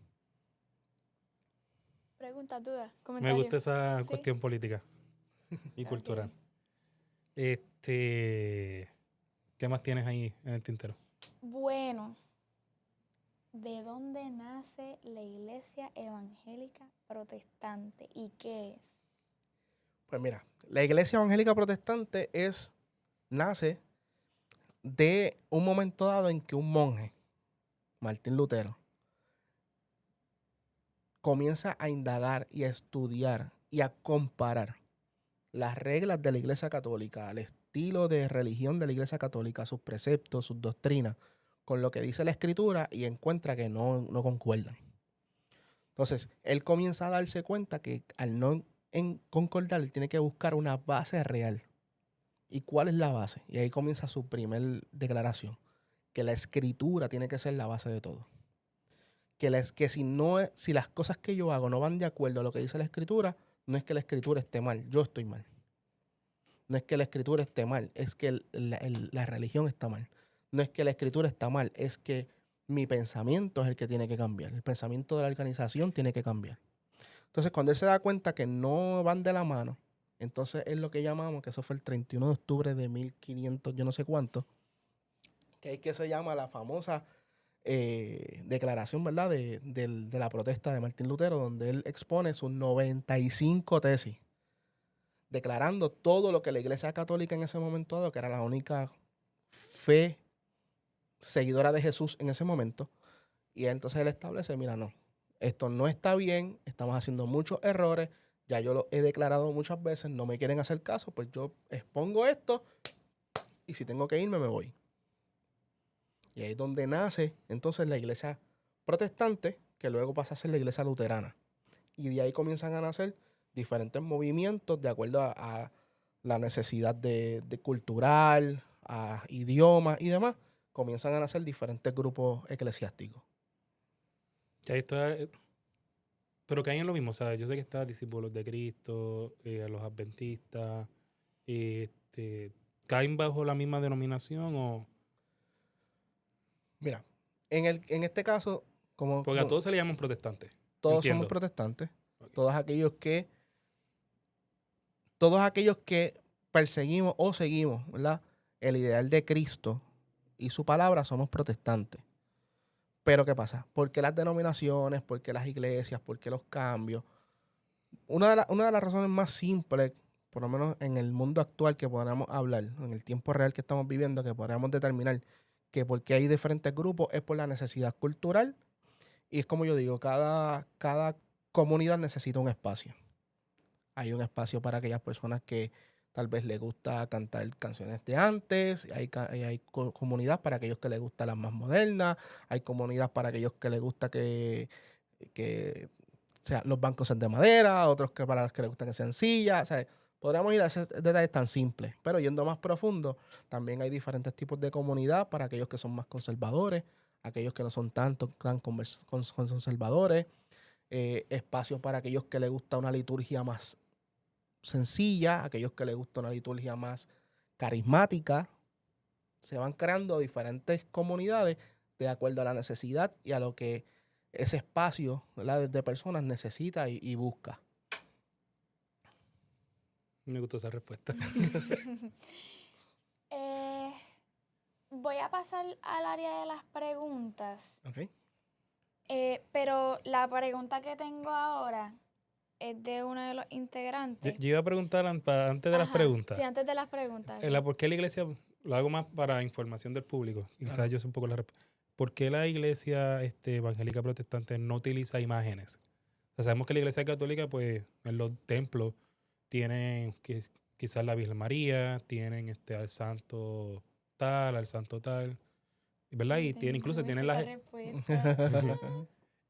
Speaker 1: Preguntas, dudas,
Speaker 3: Me
Speaker 1: comentarios.
Speaker 3: gusta esa
Speaker 1: Sí.
Speaker 3: cuestión política y
Speaker 1: Ok.
Speaker 3: cultural. ¿Qué más tienes ahí en el tintero?
Speaker 1: Bueno, ¿de dónde nace la Iglesia Evangélica Protestante y qué es?
Speaker 2: Pues mira, la Iglesia Evangélica Protestante nace de un momento dado en que un monje, Martín Lutero, comienza a indagar y a estudiar y a comparar las reglas de la Iglesia Católica, el estilo de religión de la Iglesia Católica, sus preceptos, sus doctrinas, con lo que dice la Escritura y encuentra que no concuerdan. Entonces, él comienza a darse cuenta que al no concordar, él tiene que buscar una base real. ¿Y cuál es la base? Y ahí comienza su primer declaración, que la Escritura tiene que ser la base de todo. Que si las cosas que yo hago no van de acuerdo a lo que dice la Escritura, no es que la Escritura esté mal, yo estoy mal. No es que la Escritura esté mal, es que la religión está mal. No es que la Escritura está mal, es que mi pensamiento es el que tiene que cambiar. El pensamiento de la organización tiene que cambiar. Entonces, cuando él se da cuenta que no van de la mano, entonces es lo que llamamos, que eso fue el 31 de octubre de 1500, yo no sé cuánto, que es que se llama la famosa declaración, ¿verdad?, de la protesta de Martín Lutero, donde él expone sus 95 tesis, declarando todo lo que la Iglesia Católica en ese momento dado, que era la única fe seguidora de Jesús en ese momento, y entonces él establece, mira, no, esto no está bien, estamos haciendo muchos errores, ya yo lo he declarado muchas veces, no me quieren hacer caso, pues yo expongo esto y si tengo que irme, me voy. Y ahí es donde nace entonces la iglesia protestante, que luego pasa a ser la iglesia luterana. Y de ahí comienzan a nacer diferentes movimientos de acuerdo a la necesidad de cultural, a idiomas y demás. Comienzan a nacer diferentes grupos eclesiásticos.
Speaker 3: Ahí está, pero caen en lo mismo, ¿sabes? Yo sé que está discípulos de Cristo, los adventistas, ¿caen bajo la misma denominación o...?
Speaker 2: Mira, en este caso,
Speaker 3: Porque a todos se le llaman protestantes.
Speaker 2: todos
Speaker 3: entiendo.
Speaker 2: somos protestantes,
Speaker 3: Ok.
Speaker 2: todos aquellos que perseguimos o seguimos, ¿verdad?, el ideal de Cristo y su palabra, somos protestantes. Pero ¿qué pasa? ¿Por qué las denominaciones? ¿Por qué las iglesias? ¿Por qué los cambios? Una de las razones más simples, por lo menos en el mundo actual que podamos hablar, en el tiempo real que estamos viviendo, que podamos determinar que por qué hay diferentes grupos, es por la necesidad cultural. Y es como yo digo, cada comunidad necesita un espacio. Hay un espacio para aquellas personas que tal vez les gusta cantar canciones de antes, hay comunidad para aquellos que les gustan las más modernas, hay comunidad para aquellos que les gusta que los bancos sean de madera, otros que para los que les gustan que sean sillas, o sea, podríamos ir a esos detalles tan simples, pero yendo más profundo, también hay diferentes tipos de comunidad para aquellos que son más conservadores, aquellos que no son tan conservadores, espacios para aquellos que les gusta una liturgia más sencilla, aquellos que les gusta una liturgia más carismática. Se van creando diferentes comunidades de acuerdo a la necesidad y a lo que ese espacio, ¿verdad?, de personas necesita y busca.
Speaker 3: Me gustó esa respuesta.
Speaker 1: voy a pasar al área de las preguntas.
Speaker 2: Ok.
Speaker 1: Pero la pregunta que tengo ahora es de uno de los
Speaker 3: Yo,
Speaker 1: integrantes.
Speaker 3: yo iba a preguntar antes de las
Speaker 1: Ajá,
Speaker 3: preguntas.
Speaker 1: Sí, antes de las preguntas.
Speaker 3: ¿Por qué la iglesia, lo hago más para información del público? Quizás
Speaker 2: Claro.
Speaker 3: yo sé un poco la respuesta. ¿Por qué la iglesia evangélica protestante no utiliza imágenes? O sea, sabemos que la iglesia católica, pues, en los templos tienen quizás la Virgen María, tienen al santo tal, ¿verdad?
Speaker 1: Ay,
Speaker 3: Y
Speaker 1: tengo
Speaker 3: incluso
Speaker 1: esa
Speaker 3: tienen
Speaker 1: respuesta.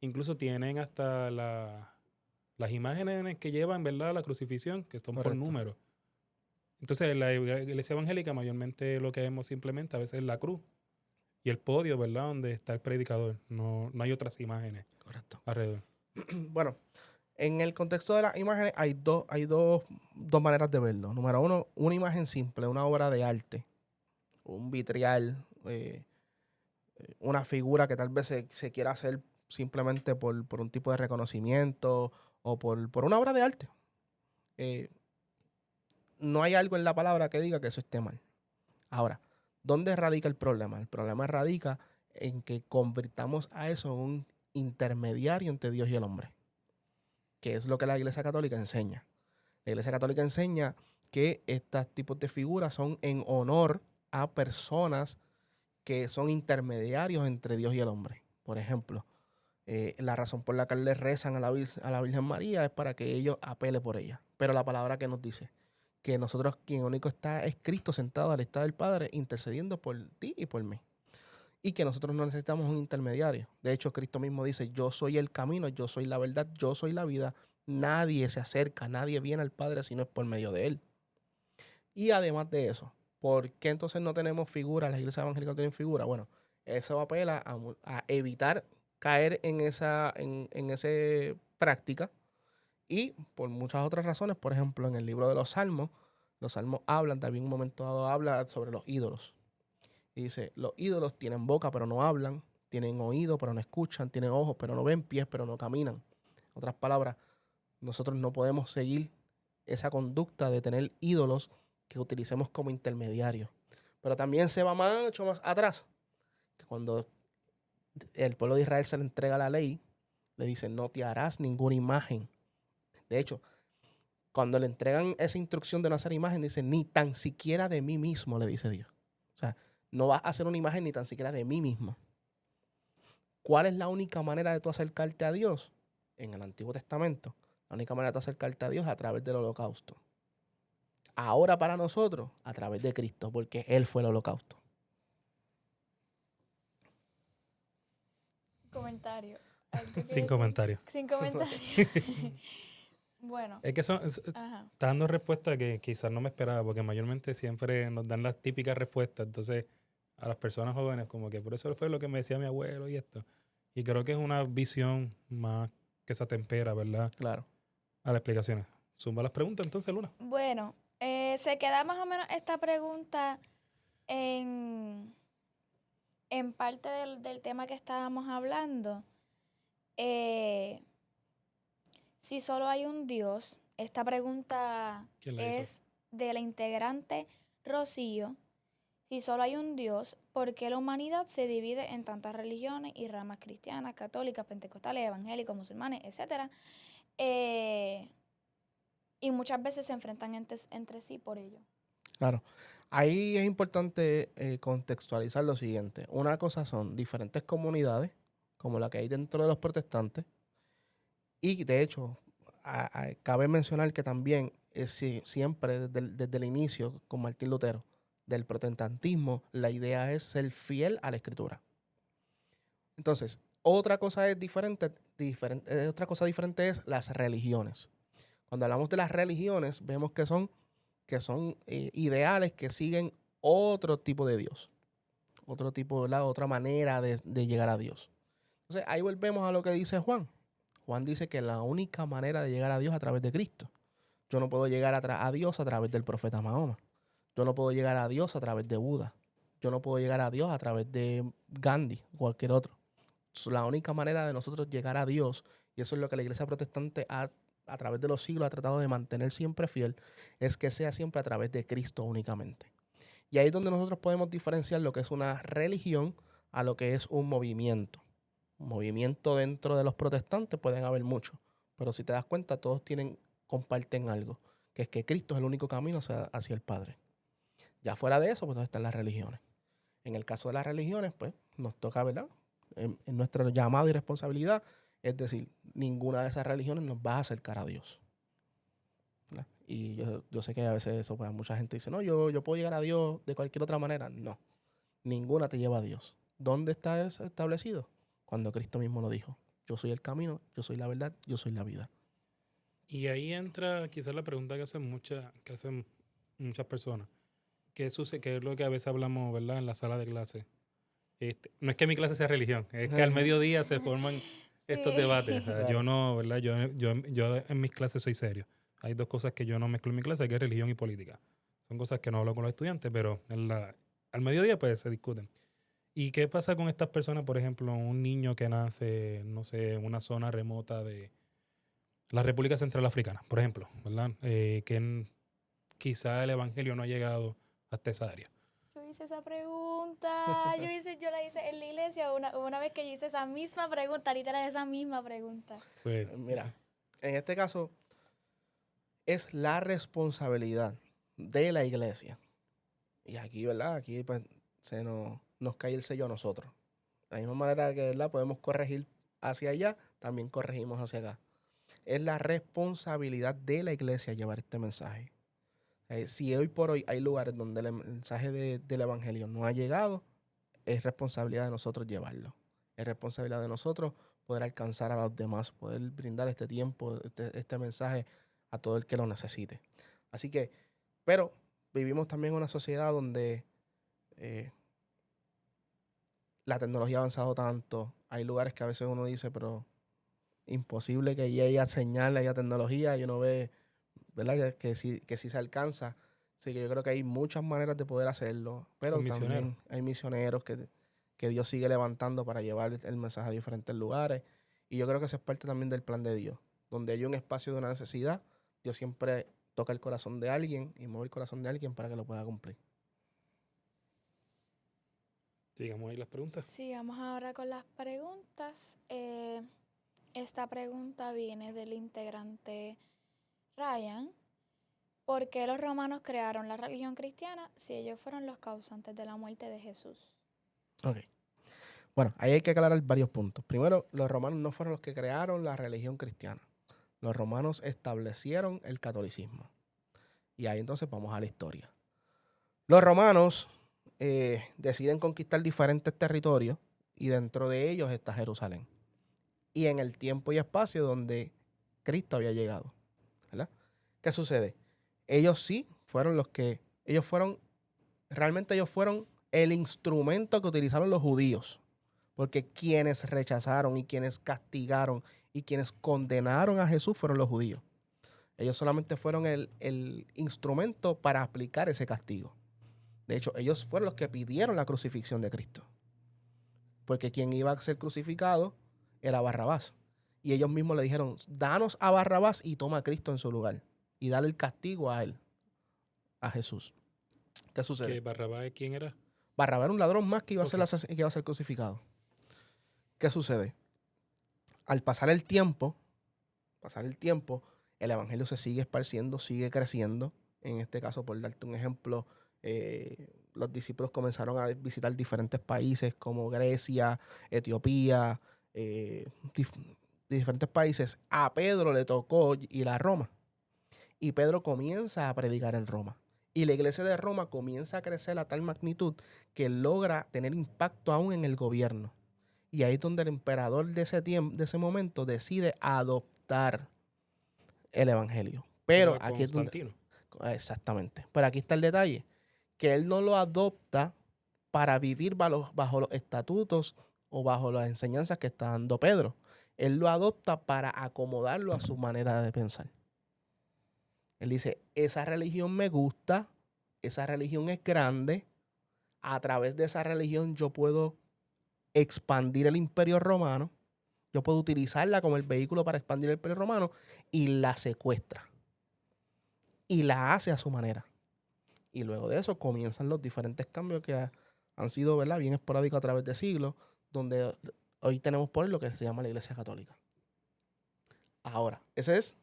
Speaker 3: incluso tienen hasta las imágenes que llevan, ¿verdad? La crucifixión, que son por
Speaker 2: Correcto.
Speaker 3: números. Entonces, la iglesia evangélica mayormente lo que vemos simplemente a veces es la cruz y el podio, ¿verdad? Donde está el predicador. No hay otras imágenes
Speaker 2: Correcto.
Speaker 3: alrededor.
Speaker 2: Bueno, en el contexto de las imágenes hay dos maneras de verlo. Número uno, una imagen simple, una obra de arte, un vitrial, una figura que tal vez se quiera hacer simplemente por un tipo de reconocimiento o por una obra de arte. No hay algo en la palabra que diga que eso esté mal. Ahora, ¿dónde radica el problema? El problema radica en que convirtamos a eso en un intermediario entre Dios y el hombre, que es lo que la Iglesia Católica enseña. La Iglesia Católica enseña que estos tipos de figuras son en honor a personas que son intermediarios entre Dios y el hombre. Por ejemplo, la razón por la que le rezan a la Virgen María es para que ellos apele por ella. Pero la palabra que nos dice que nosotros, quien único está es Cristo sentado al estado del Padre, intercediendo por ti y por mí. Y que nosotros no necesitamos un intermediario. De hecho, Cristo mismo dice, yo soy el camino, yo soy la verdad, yo soy la vida. Nadie se acerca, nadie viene al Padre si no es por medio de Él. Y además de eso, ¿por qué entonces no tenemos figuras? Las iglesias evangélicas no tienen figuras. Bueno, eso apela a evitar caer en esa práctica y por muchas otras razones. Por ejemplo, en el libro de los Salmos hablan, también en un momento dado habla sobre los ídolos. Y dice, los ídolos tienen boca pero no hablan, tienen oído pero no escuchan, tienen ojos pero no ven, pies pero no caminan. En otras palabras, nosotros no podemos seguir esa conducta de tener ídolos que utilicemos como intermediarios. Pero también se va mucho más atrás, que cuando el pueblo de Israel se le entrega la ley, le dice, no te harás ninguna imagen. De hecho, cuando le entregan esa instrucción de no hacer imagen, dice, ni tan siquiera de mí mismo, le dice Dios. O sea, no vas a hacer una imagen ni tan siquiera de mí mismo. ¿Cuál es la única manera de tú acercarte a Dios? En el Antiguo Testamento, la única manera de tú acercarte a Dios es a través del holocausto. Ahora para nosotros, a través de Cristo, porque Él fue el holocausto.
Speaker 1: Comentario. ¿Algo que
Speaker 3: Sin
Speaker 1: decir?
Speaker 3: comentarios.
Speaker 1: Sin comentario. Bueno,
Speaker 3: Es que está
Speaker 1: ajá.
Speaker 3: dando respuestas que quizás no me esperaba, porque mayormente siempre nos dan las típicas respuestas. Entonces, a las personas jóvenes, como que por eso fue lo que me decía mi abuelo y esto. Y creo que es una visión más que se atempera, ¿verdad?
Speaker 2: Claro.
Speaker 3: A las explicaciones. Zumba las preguntas entonces, Luna.
Speaker 1: Bueno, se queda más o menos esta pregunta en parte del tema que estábamos hablando. Si solo hay un Dios, esta pregunta
Speaker 3: ¿Quién la hizo?
Speaker 1: es de la integrante Rocío. Si solo hay un Dios, ¿por qué la humanidad se divide en tantas religiones y ramas cristianas, católicas, pentecostales, evangélicos, musulmanes, etcétera? Y muchas veces se enfrentan entre sí por ello.
Speaker 2: Claro. Ahí es importante contextualizar lo siguiente. Una cosa son diferentes comunidades, como la que hay dentro de los protestantes, y de hecho, cabe mencionar que también siempre desde el inicio, con Martín Lutero, del protestantismo, la idea es ser fiel a la Escritura. Entonces, otra cosa diferente es las religiones. Cuando hablamos de las religiones, vemos que son ideales que siguen otro tipo de Dios, otro tipo, ¿verdad? Otra manera de llegar a Dios. Entonces, ahí volvemos a lo que dice Juan. Juan dice que la única manera de llegar a Dios es a través de Cristo. Yo no puedo llegar a Dios a través del profeta Mahoma. Yo no puedo llegar a Dios a través de Buda. Yo no puedo llegar a Dios a través de Gandhi o cualquier otro. La única manera de nosotros llegar a Dios, y eso es lo que la iglesia protestante a través de los siglos ha tratado de mantener siempre fiel, es que sea siempre a través de Cristo únicamente. Y ahí es donde nosotros podemos diferenciar lo que es una religión a lo que es un movimiento. Un movimiento dentro de los protestantes pueden haber muchos, pero si te das cuenta, todos comparten algo, que es que Cristo es el único camino hacia el Padre. Ya fuera de eso, pues están las religiones. En el caso de las religiones, pues nos toca, ¿verdad? En nuestro llamado y responsabilidad, es decir, ninguna de esas religiones nos va a acercar a Dios. ¿Verdad? Y yo sé que a veces eso, pues mucha gente dice, no, yo puedo llegar a Dios de cualquier otra manera. No, ninguna te lleva a Dios. ¿Dónde está eso establecido? Cuando Cristo mismo lo dijo. Yo soy el camino, yo soy la verdad, yo soy la vida.
Speaker 3: Y ahí entra quizás la pregunta que hacen muchas personas. ¿Qué sucede? Que es lo que a veces hablamos, ¿verdad? En la sala de clase. No es que mi clase sea religión, es que al mediodía se forman estos debates. O sea,
Speaker 2: Claro.
Speaker 3: yo no, ¿verdad? Yo en mis clases soy serio. Hay dos cosas que yo no mezclo en mi clase, que es religión y política. Son cosas que no hablo con los estudiantes, pero al mediodía pues se discuten. ¿Y qué pasa con estas personas? Por ejemplo, un niño que nace, no sé, en una zona remota de la República Central Africana, por ejemplo, ¿verdad? Quizá el evangelio no ha llegado hasta esa área.
Speaker 1: Yo hice esa pregunta, yo la hice en la iglesia una vez que yo hice esa misma pregunta, literal esa misma pregunta.
Speaker 3: Pues,
Speaker 2: Mira, en este caso es la responsabilidad de la iglesia. Y aquí, ¿verdad? Aquí pues nos cae el sello a nosotros. De la misma manera que, ¿verdad? Podemos corregir hacia allá, también corregimos hacia acá. Es la responsabilidad de la iglesia llevar este mensaje. Si hoy por hoy hay lugares donde el mensaje del evangelio no ha llegado, es responsabilidad de nosotros llevarlo. Es responsabilidad de nosotros poder alcanzar a los demás, poder brindar este tiempo, este mensaje a todo el que lo necesite. Así que, pero vivimos también en una sociedad donde la tecnología ha avanzado tanto. Hay lugares que a veces uno dice, pero imposible que haya señal, haya tecnología, y uno ve, ¿verdad? Que sí se alcanza. Así que yo creo que hay muchas maneras de poder hacerlo, pero también hay misioneros que Dios sigue levantando para llevar el mensaje a diferentes lugares. Y yo creo que eso es parte también del plan de Dios. Donde hay un espacio de una necesidad, Dios siempre toca el corazón de alguien y mueve el corazón de alguien para que lo pueda cumplir.
Speaker 3: sigamos ahí las preguntas.
Speaker 1: Sigamos ahora con las preguntas. Esta pregunta viene del integrante Ryan. ¿Por qué los romanos crearon la religión cristiana si ellos fueron los causantes de la muerte de Jesús?
Speaker 2: Ok. Bueno, ahí hay que aclarar varios puntos. Primero, los romanos no fueron los que crearon la religión cristiana. Los romanos establecieron el catolicismo. Y ahí entonces vamos a la historia. Los romanos deciden conquistar diferentes territorios y dentro de ellos está Jerusalén. Y en el tiempo y espacio donde Cristo había llegado. ¿Verdad? ¿Qué sucede? Ellos sí fueron realmente ellos fueron el instrumento que utilizaron los judíos. Porque quienes rechazaron y quienes castigaron y quienes condenaron a Jesús fueron los judíos. Ellos solamente fueron el instrumento para aplicar ese castigo. De hecho, ellos fueron los que pidieron la crucifixión de Cristo. Porque quien iba a ser crucificado era Barrabás. Y ellos mismos le dijeron, danos a Barrabás y toma a Cristo en su lugar. Y dale el castigo a él, a Jesús. ¿Qué sucede?
Speaker 3: ¿Que Barrabás quién era?
Speaker 2: Barrabás era un ladrón más que iba a ser crucificado. ¿Qué sucede? Al pasar el tiempo, el evangelio se sigue esparciendo, sigue creciendo. En este caso, por darte un ejemplo, los discípulos comenzaron a visitar diferentes países como Grecia, Etiopía, diferentes países. A Pedro le tocó ir a Roma. Y Pedro comienza a predicar en Roma. Y la iglesia de Roma comienza a crecer a tal magnitud que logra tener impacto aún en el gobierno. Y ahí es donde el emperador de ese momento decide adoptar el evangelio. Pero aquí es donde, exactamente. Pero aquí está el detalle, que él no lo adopta para vivir bajo los estatutos o bajo las enseñanzas que está dando Pedro. Él lo adopta para acomodarlo a su manera de pensar. Él dice, esa religión me gusta, esa religión es grande, a través de esa religión yo puedo expandir el imperio romano, yo puedo utilizarla como el vehículo para expandir el imperio romano y la secuestra. Y la hace a su manera. Y luego de eso comienzan los diferentes cambios que han sido, ¿verdad?, bien esporádicos a través de siglos, donde hoy tenemos por lo que se llama la Iglesia Católica. Ahora, ese es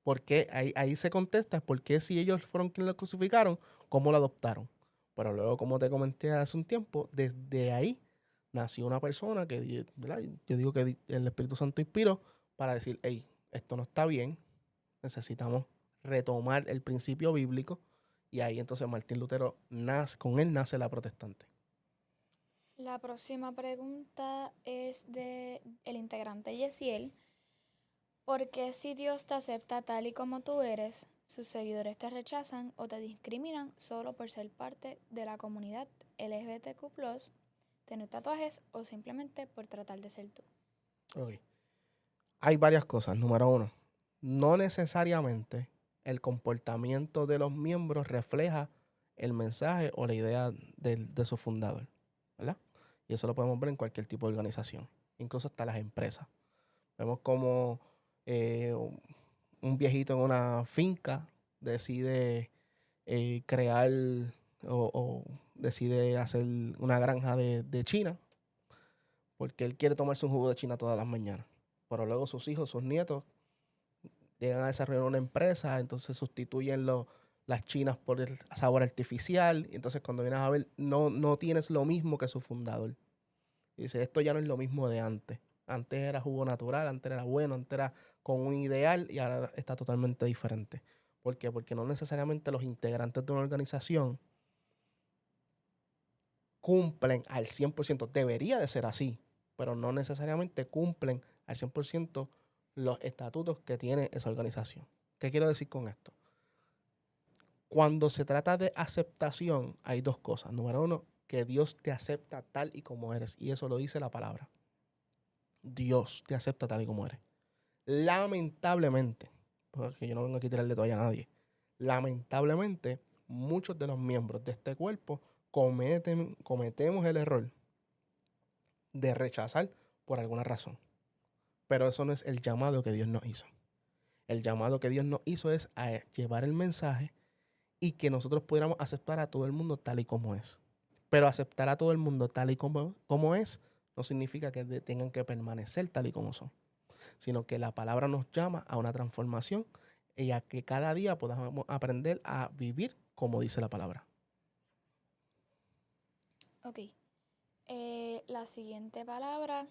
Speaker 2: porque ahí se contesta por qué si ellos fueron quienes lo crucificaron, cómo lo adoptaron. Pero luego, como te comenté hace un tiempo, desde ahí nació una persona que, ¿verdad?, yo digo que el Espíritu Santo inspiró para decir, hey, esto no está bien, necesitamos retomar el principio bíblico. Y ahí entonces Martín Lutero con él nace la protestante.
Speaker 1: La próxima pregunta es de el integrante Yesiel. ¿Por qué si Dios te acepta tal y como tú eres, sus seguidores te rechazan o te discriminan solo por ser parte de la comunidad LGBTQ+, tener tatuajes o simplemente por tratar de ser tú?
Speaker 2: Okay. Hay varias cosas. Número 1, no necesariamente el comportamiento de los miembros refleja el mensaje o la idea de su fundador, ¿verdad? Y eso lo podemos ver en cualquier tipo de organización, incluso hasta las empresas. Vemos como un viejito en una finca decide crear o decide hacer una granja de China porque él quiere tomarse un jugo de China todas las mañanas. Pero luego sus hijos, sus nietos, llegan a desarrollar una empresa, entonces sustituyen las chinas por el sabor artificial. Y entonces cuando vienes a ver, no tienes lo mismo que su fundador. Y dice, esto ya no es lo mismo de antes. Antes era jugo natural, antes era bueno, antes era con un ideal y ahora está totalmente diferente. ¿Por qué? Porque no necesariamente los integrantes de una organización cumplen al 100%. Debería de ser así, pero no necesariamente cumplen al 100% los estatutos que tiene esa organización. ¿Qué quiero decir con esto? Cuando se trata de aceptación, hay dos cosas. Número 1, que Dios te acepta tal y como eres. Y eso lo dice la palabra. Dios te acepta tal y como eres. Lamentablemente, porque yo no vengo aquí a tirarle toalla a nadie, lamentablemente, muchos de los miembros de este cuerpo cometemos el error de rechazar por alguna razón. Pero eso no es el llamado que Dios nos hizo. El llamado que Dios nos hizo es a llevar el mensaje y que nosotros pudiéramos aceptar a todo el mundo tal y como es. Pero aceptar a todo el mundo tal y como es no significa que tengan que permanecer tal y como son, sino que la palabra nos llama a una transformación y a que cada día podamos aprender a vivir como dice la palabra.
Speaker 1: Ok. La siguiente palabra,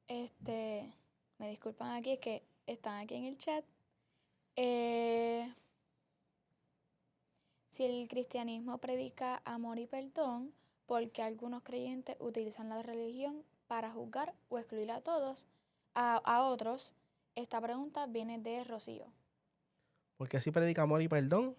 Speaker 1: me disculpan aquí, es que están aquí en el chat. Si el cristianismo predica amor y perdón, ¿por qué algunos creyentes utilizan la religión para juzgar o excluir a todos, a otros? Esta pregunta viene de Rocío.
Speaker 2: Porque así predica amor y perdón.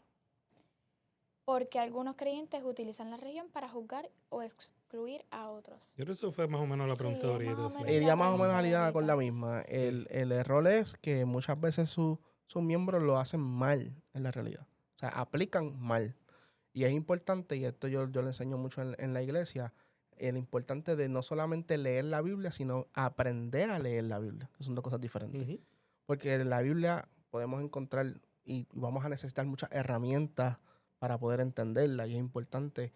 Speaker 1: Porque algunos creyentes utilizan la religión para juzgar o excluir a otros.
Speaker 3: Yo creo que eso fue más o menos la pregunta
Speaker 1: Sí,
Speaker 3: ahorita.
Speaker 1: más o
Speaker 3: Sí.
Speaker 1: menos.
Speaker 2: Iría más o menos
Speaker 1: pregunta de
Speaker 2: alineada con la
Speaker 1: ahorita.
Speaker 2: misma. El error es que muchas veces sus miembros lo hacen mal en la realidad. O sea, aplican mal. Y es importante, y esto yo le enseño mucho en la iglesia, el importante de no solamente leer la Biblia, sino aprender a leer la Biblia, que son dos cosas diferentes.
Speaker 3: Ujú.
Speaker 2: Porque en la Biblia podemos encontrar y vamos a necesitar muchas herramientas para poder entenderla. Y es importante,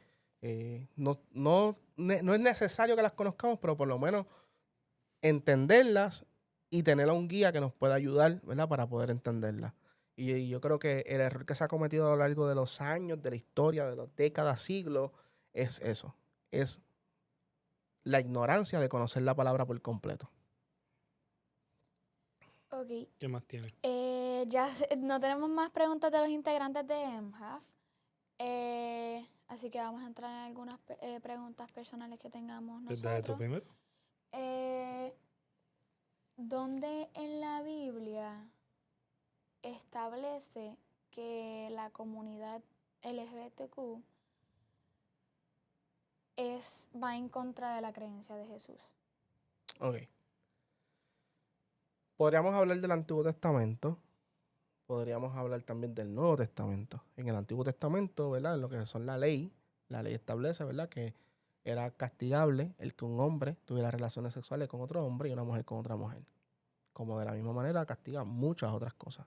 Speaker 2: no es necesario que las conozcamos, pero por lo menos entenderlas y tener a un guía que nos pueda ayudar, ¿verdad?, para poder entenderlas. Y yo creo que el error que se ha cometido a lo largo de los años, de la historia, de las décadas, siglos, es eso. Es la ignorancia de conocer la palabra por completo.
Speaker 1: Ok.
Speaker 3: ¿Qué más tiene?
Speaker 1: Ya no tenemos más preguntas de los integrantes de MHAF. Así que vamos a entrar en algunas preguntas personales que tengamos
Speaker 3: ¿Dale tú
Speaker 1: nosotros.
Speaker 3: primero?
Speaker 1: ¿Dónde en la Biblia establece que la comunidad LGBTQ va en contra de la creencia de Jesús?
Speaker 2: Ok. Podríamos hablar del Antiguo Testamento. Podríamos hablar también del Nuevo Testamento. En el Antiguo Testamento, ¿verdad?, en lo que son la ley establece, ¿verdad?, que era castigable el que un hombre tuviera relaciones sexuales con otro hombre y una mujer con otra mujer. Como de la misma manera castiga muchas otras cosas.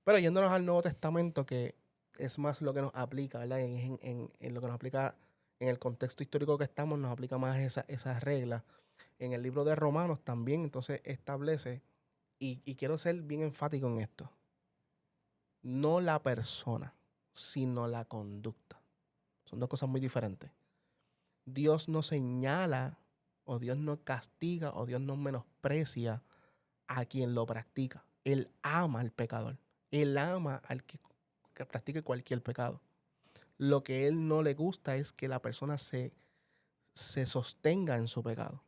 Speaker 2: Pero yéndonos al Nuevo Testamento, que es más lo que nos aplica, ¿verdad? En lo que nos aplica en el contexto histórico que estamos, nos aplica más esas reglas. En el libro de Romanos también, entonces, establece, y quiero ser bien enfático en esto, no la persona, sino la conducta. Son dos cosas muy diferentes. Dios no señala, o Dios no castiga, o Dios no menosprecia a quien lo practica. Él ama al pecador. Él ama al que practique cualquier pecado. Lo que él no le gusta es que la persona se sostenga en su pecado.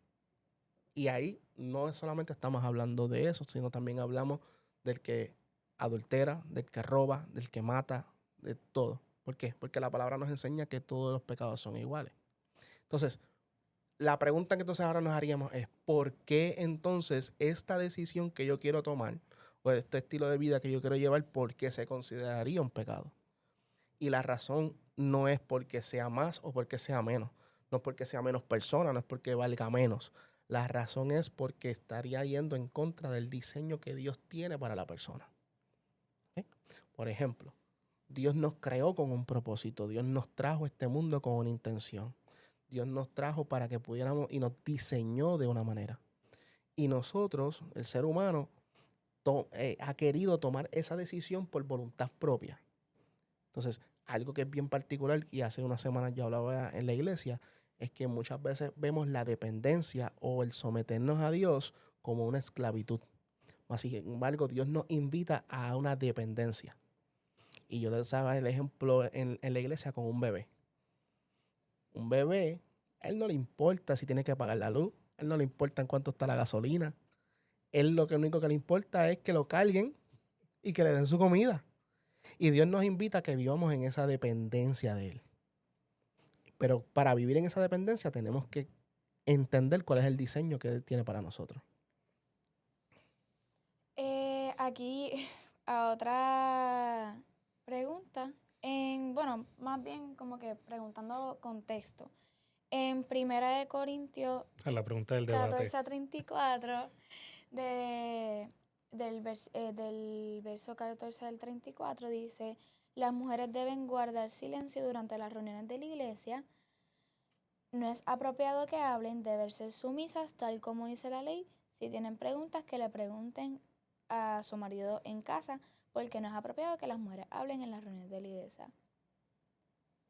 Speaker 2: Y ahí no solamente estamos hablando de eso, sino también hablamos del que adultera, del que roba, del que mata, de todo. ¿Por qué? Porque la palabra nos enseña que todos los pecados son iguales. Entonces, la pregunta que entonces ahora nos haríamos es, ¿por qué entonces esta decisión que yo quiero tomar o este estilo de vida que yo quiero llevar, por qué se consideraría un pecado? Y la razón no es porque sea más o porque sea menos. No es porque sea menos persona, no es porque valga menos. La razón es porque estaría yendo en contra del diseño que Dios tiene para la persona. ¿Ok? Por ejemplo, Dios nos creó con un propósito. Dios nos trajo a este mundo con una intención. Dios nos trajo para que pudiéramos y nos diseñó de una manera. Y nosotros, el ser humano, ha querido tomar esa decisión por voluntad propia. Entonces, algo que es bien particular, y hace unas semanas yo hablaba en la iglesia, es que muchas veces vemos la dependencia o el someternos a Dios como una esclavitud. Sin embargo, Dios nos invita a una dependencia. Y yo les daba el ejemplo en la iglesia con un bebé. Un bebé, a él no le importa si tiene que pagar la luz, a él no le importa en cuánto está la gasolina. Él lo único que le importa es que lo carguen y que le den su comida. Y Dios nos invita a que vivamos en esa dependencia de Él. Pero para vivir en esa dependencia tenemos que entender cuál es el diseño que Él tiene para nosotros.
Speaker 1: Aquí a otra pregunta, bueno, más bien como que preguntando contexto. En 1 Corintios
Speaker 3: A la pregunta del debate.
Speaker 1: 14 a 34, del verso 14 al 34, dice: las mujeres deben guardar silencio durante las reuniones de la iglesia. No es apropiado que hablen, deben ser sumisas, tal como dice la ley. Si tienen preguntas, que le pregunten a su marido en casa, porque no es apropiado que las mujeres hablen en las reuniones de la iglesia.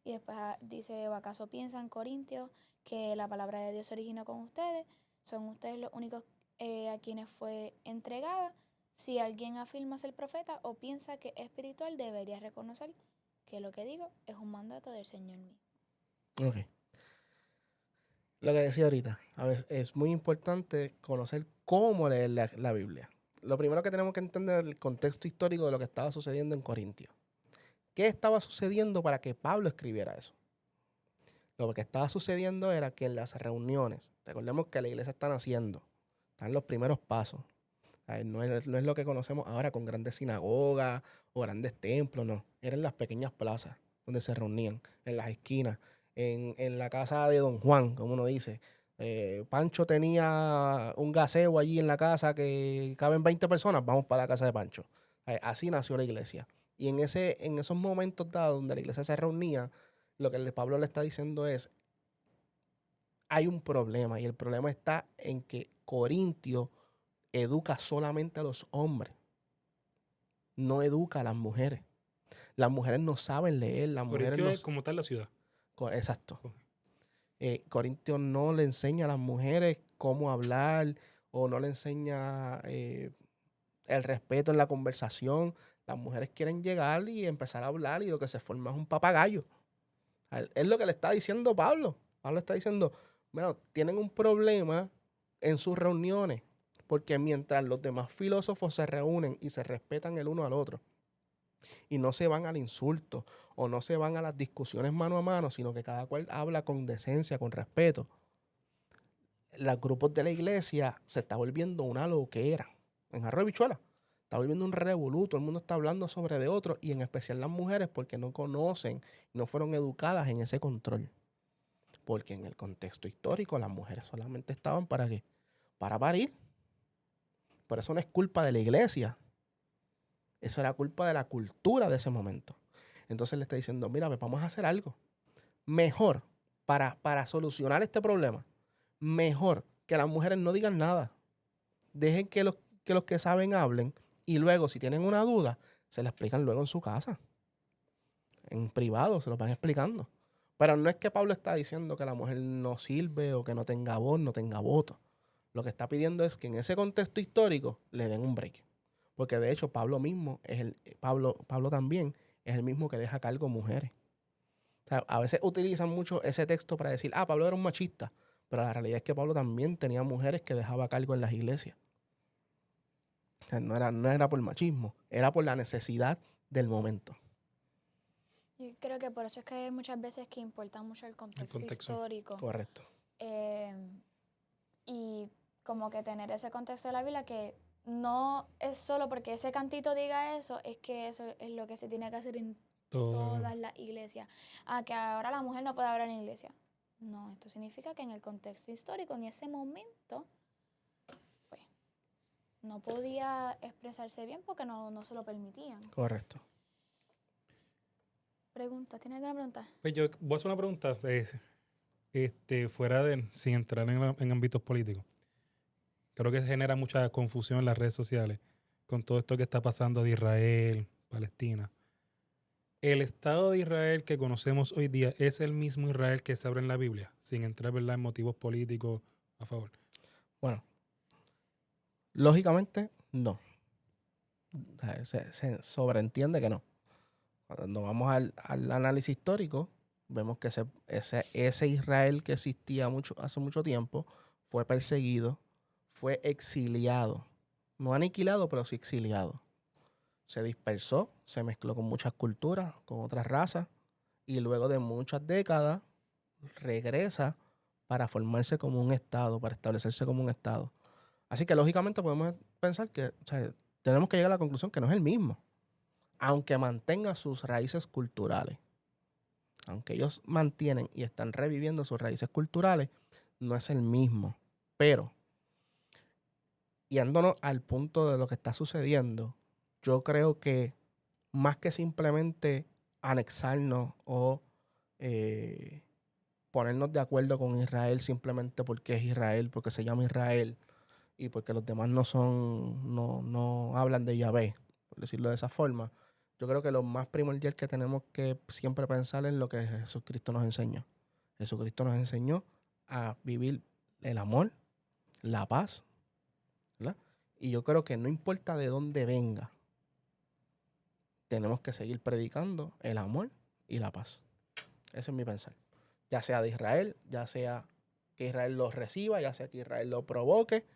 Speaker 1: Y después dice: ¿o acaso piensan, Corintios, que la palabra de Dios se originó con ustedes? ¿Son ustedes los únicos a quienes fue entregada? Si alguien afirma ser profeta o piensa que es espiritual, debería reconocer que lo que digo es un mandato del Señor mismo.
Speaker 2: Ok. Lo que decía ahorita, a veces es muy importante conocer cómo leer la Biblia. Lo primero que tenemos que entender es el contexto histórico de lo que estaba sucediendo en Corintios. ¿Qué estaba sucediendo para que Pablo escribiera eso? Lo que estaba sucediendo era que en las reuniones, recordemos que la iglesia está naciendo, están los primeros pasos. No es lo que conocemos ahora con grandes sinagogas o grandes templos, no. Eran las pequeñas plazas donde se reunían, en las esquinas, en la casa de Don Juan, como uno dice. Pancho tenía un gaseo allí en la casa que caben 20 personas, vamos para la casa de Pancho. Así nació la iglesia. Y en esos momentos dados donde la iglesia se reunía, lo que Pablo le está diciendo es, hay un problema, y el problema está en que Corintio educa solamente a los hombres, no educa a las mujeres. Las mujeres no saben leer, las mujeres
Speaker 3: Corintio
Speaker 2: no...
Speaker 3: es como tal la ciudad.
Speaker 2: Exacto.
Speaker 3: Ok.
Speaker 2: Corintio no le enseña a las mujeres cómo hablar o no le enseña el respeto en la conversación. Las mujeres quieren llegar y empezar a hablar y lo que se forma es un papagayo. Es lo que le está diciendo Pablo. Pablo está diciendo, bueno, tienen un problema en sus reuniones, porque mientras los demás filósofos se reúnen y se respetan el uno al otro y no se van al insulto o no se van a las discusiones mano a mano, sino que cada cual habla con decencia, con respeto, los grupos de la iglesia se está volviendo una loquera. En Arroyo Bichuela está volviendo un revolú, todo el mundo está hablando sobre de otros, y en especial las mujeres, porque no conocen, no fueron educadas en ese control. Porque en el contexto histórico las mujeres solamente estaban ¿para qué? Para parir. Por eso no es culpa de la iglesia. Eso era culpa de la cultura de ese momento. Entonces le está diciendo, mira, pues vamos a hacer algo mejor para solucionar este problema. Mejor que las mujeres no digan nada. Dejen que los que saben hablen y luego, si tienen una duda, se la explican luego en su casa. En privado se lo van explicando. Pero no es que Pablo está diciendo que la mujer no sirve o que no tenga voz, no tenga voto. Lo que está pidiendo es que en ese contexto histórico le den un break. Porque de hecho Pablo mismo Pablo también es el mismo que deja a cargo mujeres. O sea, a veces utilizan mucho ese texto para decir, Pablo era un machista. Pero la realidad es que Pablo también tenía mujeres que dejaba a cargo en las iglesias. O sea, no era por machismo, era por la necesidad del momento.
Speaker 1: Yo creo que por eso es que hay muchas veces que importa mucho el contexto histórico.
Speaker 2: Correcto.
Speaker 1: Y como que tener ese contexto de la Biblia que no es solo porque ese cantito diga eso, es que eso es lo que se tiene que hacer en todas las iglesias. Que ahora la mujer no puede hablar en la iglesia. No, esto significa que en el contexto histórico, en ese momento, pues, no podía expresarse bien porque no se lo permitían.
Speaker 2: Correcto.
Speaker 1: Pregunta, ¿tiene alguna pregunta?
Speaker 3: Pues yo voy a hacer una pregunta, fuera sin entrar en ámbitos políticos. Creo que genera mucha confusión en las redes sociales con todo esto que está pasando de Israel, Palestina. ¿El Estado de Israel que conocemos hoy día es el mismo Israel que se abre en la Biblia? Sin entrar, ¿verdad?, en motivos políticos a favor.
Speaker 2: Bueno, lógicamente no. Se sobreentiende que no. Cuando vamos al análisis histórico, vemos que ese Israel que existía hace mucho tiempo fue perseguido, fue exiliado. No aniquilado, pero sí exiliado. Se dispersó, se mezcló con muchas culturas, con otras razas, y luego de muchas décadas regresa para formarse como un estado, para establecerse como un estado. Así que lógicamente podemos pensar que tenemos que llegar a la conclusión que no es el mismo, aunque mantenga sus raíces culturales. Aunque ellos mantienen y están reviviendo sus raíces culturales, no es el mismo. Pero, yéndonos al punto de lo que está sucediendo, yo creo que más que simplemente anexarnos o ponernos de acuerdo con Israel simplemente porque es Israel, porque se llama Israel y porque los demás no hablan de Yahvé, por decirlo de esa forma, yo creo que lo más primordial que tenemos que siempre pensar en lo que Jesucristo nos enseñó. Jesucristo nos enseñó a vivir el amor, la paz, ¿verdad? Y yo creo que no importa de dónde venga, tenemos que seguir predicando el amor y la paz. Ese es mi pensar. Ya sea de Israel, ya sea que Israel lo reciba, ya sea que Israel lo provoque.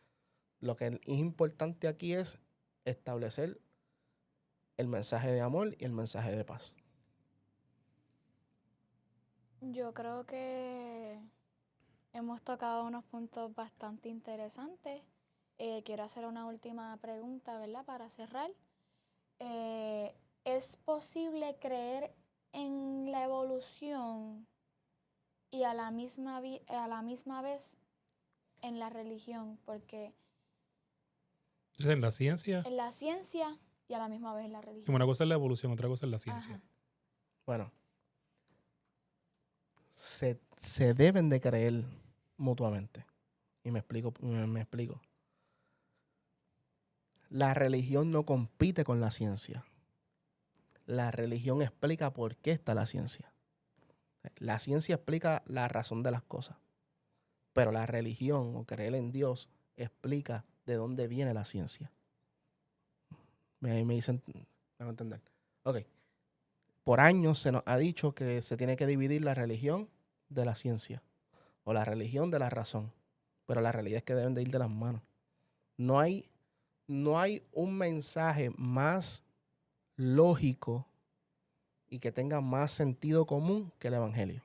Speaker 2: Lo que es importante aquí es establecer el mensaje de amor y el mensaje de paz.
Speaker 1: Yo creo que hemos tocado unos puntos bastante interesantes. Quiero hacer una última pregunta, ¿verdad? Para cerrar. ¿Es posible creer en la evolución y a la misma vez en la religión? Porque
Speaker 3: En la ciencia,
Speaker 1: en la ciencia y a la misma vez en la religión.
Speaker 3: como una cosa es la evolución, otra cosa es la ciencia.
Speaker 1: Ajá.
Speaker 2: Bueno, se deben de creer mutuamente. Y me explico. La religión no compite con la ciencia. La religión explica por qué está la ciencia. La ciencia explica la razón de las cosas. Pero la religión o creer en Dios explica de dónde viene la ciencia. Me dicen, me van a entender. Ok. Por años se nos ha dicho que se tiene que dividir la religión de la ciencia o la religión de la razón. Pero la realidad es que deben de ir de las manos. No hay un mensaje más lógico y que tenga más sentido común que el evangelio.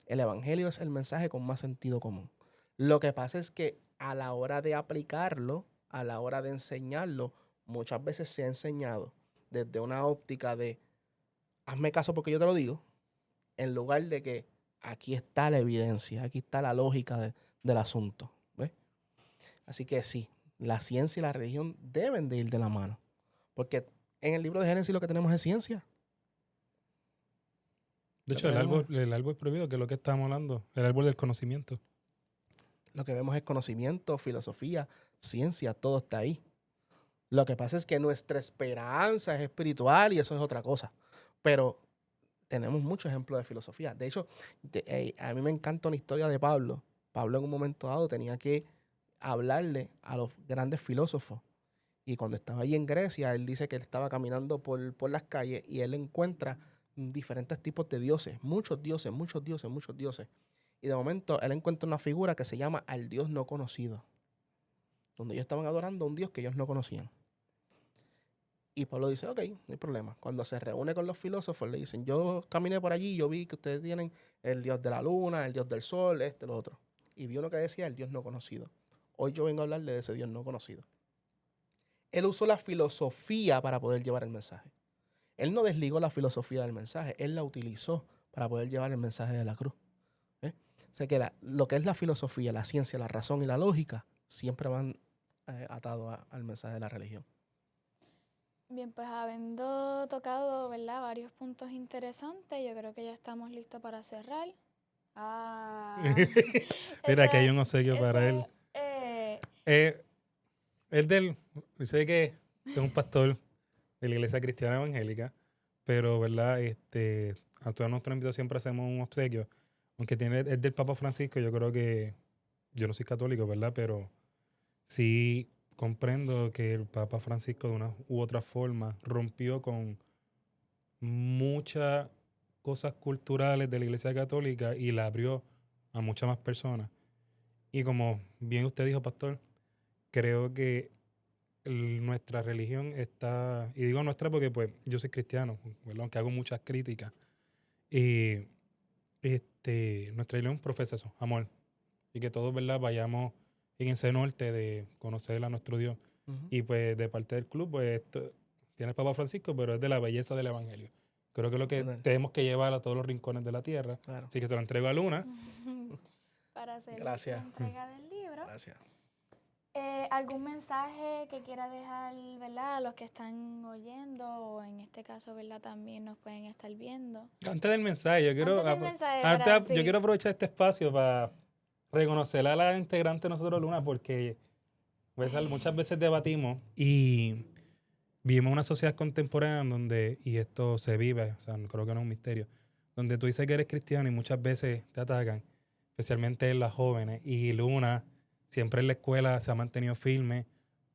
Speaker 2: El evangelio es el mensaje con más sentido común. Lo que pasa es que a la hora de aplicarlo, a la hora de enseñarlo, muchas veces se ha enseñado desde una óptica de hazme caso porque yo te lo digo, en lugar de que aquí está la evidencia, aquí está la lógica del asunto. ¿Ves? Así que sí, la ciencia y la religión deben de ir de la mano, Porque en el libro de Génesis lo que tenemos es ciencia.
Speaker 3: De
Speaker 2: Lo
Speaker 3: hecho,
Speaker 2: que vemos-
Speaker 3: el árbol prohibido, que es lo que estábamos hablando, el árbol del conocimiento.
Speaker 2: Lo que vemos es conocimiento, filosofía, ciencia, todo está ahí. Lo que pasa es que nuestra esperanza es espiritual y eso es otra cosa. Pero tenemos muchos ejemplos de filosofía. De hecho, a mí me encanta una historia de Pablo. Pablo en un momento dado tenía que hablarle a los grandes filósofos. Y cuando estaba allí en Grecia, él dice que él estaba caminando por las calles y él encuentra diferentes tipos de dioses, muchos dioses, muchos dioses, muchos dioses. Y de momento él encuentra una figura que se llama al Dios no conocido, donde ellos estaban adorando a un Dios que ellos no conocían. Y Pablo dice, ok, no hay problema. Cuando se reúne con los filósofos, le dicen, yo caminé por allí y yo vi que ustedes tienen el Dios de la luna, el Dios del sol, lo otro. Y vi uno que decía el Dios no conocido. Hoy yo vengo a hablarle de ese Dios no conocido. Él usó la filosofía para poder llevar el mensaje. Él no desligó la filosofía del mensaje, él la utilizó para poder llevar el mensaje de la cruz. ¿Eh? O sea que lo que es la filosofía, la ciencia, la razón y la lógica siempre van atados al mensaje de la religión.
Speaker 1: Bien, pues habiendo tocado, ¿verdad?, varios puntos interesantes, yo creo que ya estamos listos para cerrar.
Speaker 3: Mira, que hay
Speaker 1: Ese-
Speaker 3: un obsequio para él. Él sé que es un pastor de la Iglesia Cristiana Evangélica, pero, ¿verdad? A toda nuestra invitación siempre hacemos un obsequio. Aunque es del Papa Francisco, yo creo que, yo no soy católico, ¿verdad? Pero sí comprendo que el Papa Francisco de una u otra forma rompió con muchas cosas culturales de la Iglesia Católica y la abrió a muchas más personas. Y como bien usted dijo, pastor, creo que nuestra religión está, y digo nuestra porque pues yo soy cristiano, ¿verdad? Aunque hago muchas críticas. Y nuestra religión profesa eso, amor. Y que todos, ¿verdad?, vayamos en ese norte de conocer a nuestro Dios.
Speaker 2: Uh-huh.
Speaker 3: Y pues de parte del club, pues tiene el Papa Francisco, pero es de la belleza del Evangelio. Creo que es lo que tenemos que llevar a todos los rincones de la tierra.
Speaker 2: Claro.
Speaker 3: Así que se lo entrego a Luna.
Speaker 1: para hacer
Speaker 2: Gracias.
Speaker 1: la entrega del libro.
Speaker 2: Gracias.
Speaker 1: ¿Algún mensaje que quiera dejar, ¿verdad?, a los que están oyendo, o en este caso, ¿verdad?, también nos pueden estar viendo?
Speaker 3: Antes del mensaje, yo quiero,
Speaker 1: Sí.
Speaker 3: yo quiero aprovechar este espacio para reconocer a la integrante de nosotros, Luna, porque pues, muchas veces debatimos y vivimos una sociedad contemporánea donde, y esto se vive, o sea, creo que no es un misterio, donde tú dices que eres cristiano y muchas veces te atacan, especialmente las jóvenes. Y Luna siempre en la escuela se ha mantenido firme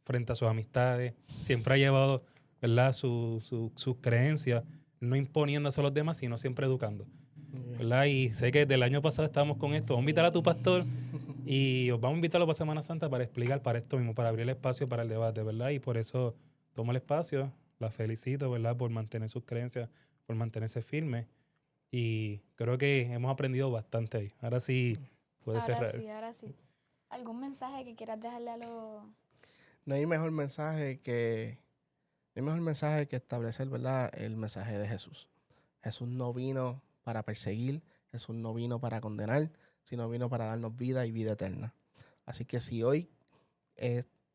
Speaker 3: frente a sus amistades, siempre ha llevado, ¿verdad?, sus creencias, no imponiéndose a los demás, sino siempre educando. ¿Verdad? Y sé que desde el año pasado estábamos con esto. Vamos a invitar a tu pastor y os vamos a invitarlo para Semana Santa para explicar para esto mismo, para abrir el espacio para el debate, ¿verdad? Y por eso tomo el espacio, la felicito, ¿verdad?, por mantener sus creencias, por mantenerse firme. Y creo que hemos aprendido bastante ahí. Ahora sí puede cerrar.
Speaker 1: Ahora sí. ¿Algún mensaje que quieras dejarle a los...?
Speaker 2: No hay mejor mensaje que establecer, ¿verdad?, el mensaje de Jesús. Jesús no vino para perseguir, Jesús no vino para condenar, sino vino para darnos vida y vida eterna. Así que si hoy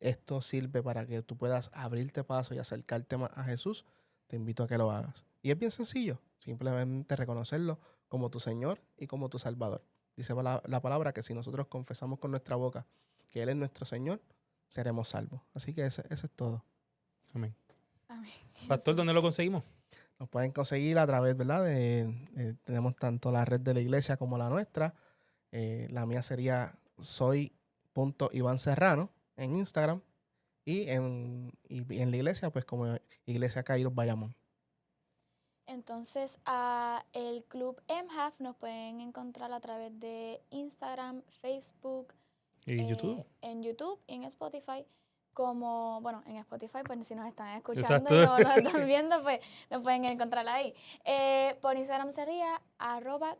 Speaker 2: esto sirve para que tú puedas abrirte paso y acercarte más a Jesús, te invito a que lo hagas. Y es bien sencillo, simplemente reconocerlo como tu Señor y como tu Salvador. Dice la palabra que si nosotros confesamos con nuestra boca que Él es nuestro Señor, seremos salvos. Así que ese es todo.
Speaker 3: Amén.
Speaker 1: Amén.
Speaker 3: Pastor, ¿dónde lo conseguimos?
Speaker 2: Nos pueden conseguir a través, ¿verdad? Tenemos tanto la red de la iglesia como la nuestra. La mía sería soy.ivanserrano en Instagram y en la iglesia, pues como Iglesia Kairos Bayamón.
Speaker 1: Entonces, el Club MHAF nos pueden encontrar a través de Instagram, Facebook,
Speaker 3: ¿Y YouTube?
Speaker 1: En YouTube y en Spotify. Bueno, en Spotify, pues si nos están escuchando
Speaker 3: Exacto.
Speaker 1: y no nos están viendo, pues nos pueden encontrar ahí. Por Instagram sería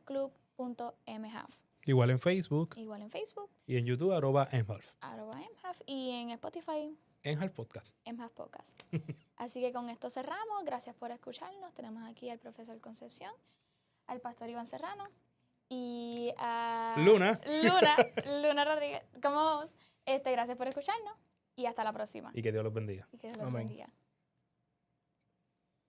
Speaker 1: @club.mhaf.
Speaker 3: Igual en Facebook.
Speaker 1: Igual en Facebook.
Speaker 3: Y en YouTube, @Enhalf.
Speaker 1: @mhaf. Y en Spotify,
Speaker 3: Enhalf Podcast.
Speaker 1: MHAF Podcast. Así que con esto cerramos. Gracias por escucharnos. Tenemos aquí al profesor Concepción, al pastor Iván Serrano y a
Speaker 3: Luna
Speaker 1: Rodríguez. ¿Cómo vamos? Gracias por escucharnos y hasta la próxima.
Speaker 3: Y que Dios los bendiga.
Speaker 1: Y que Dios los
Speaker 2: Amén.
Speaker 1: bendiga.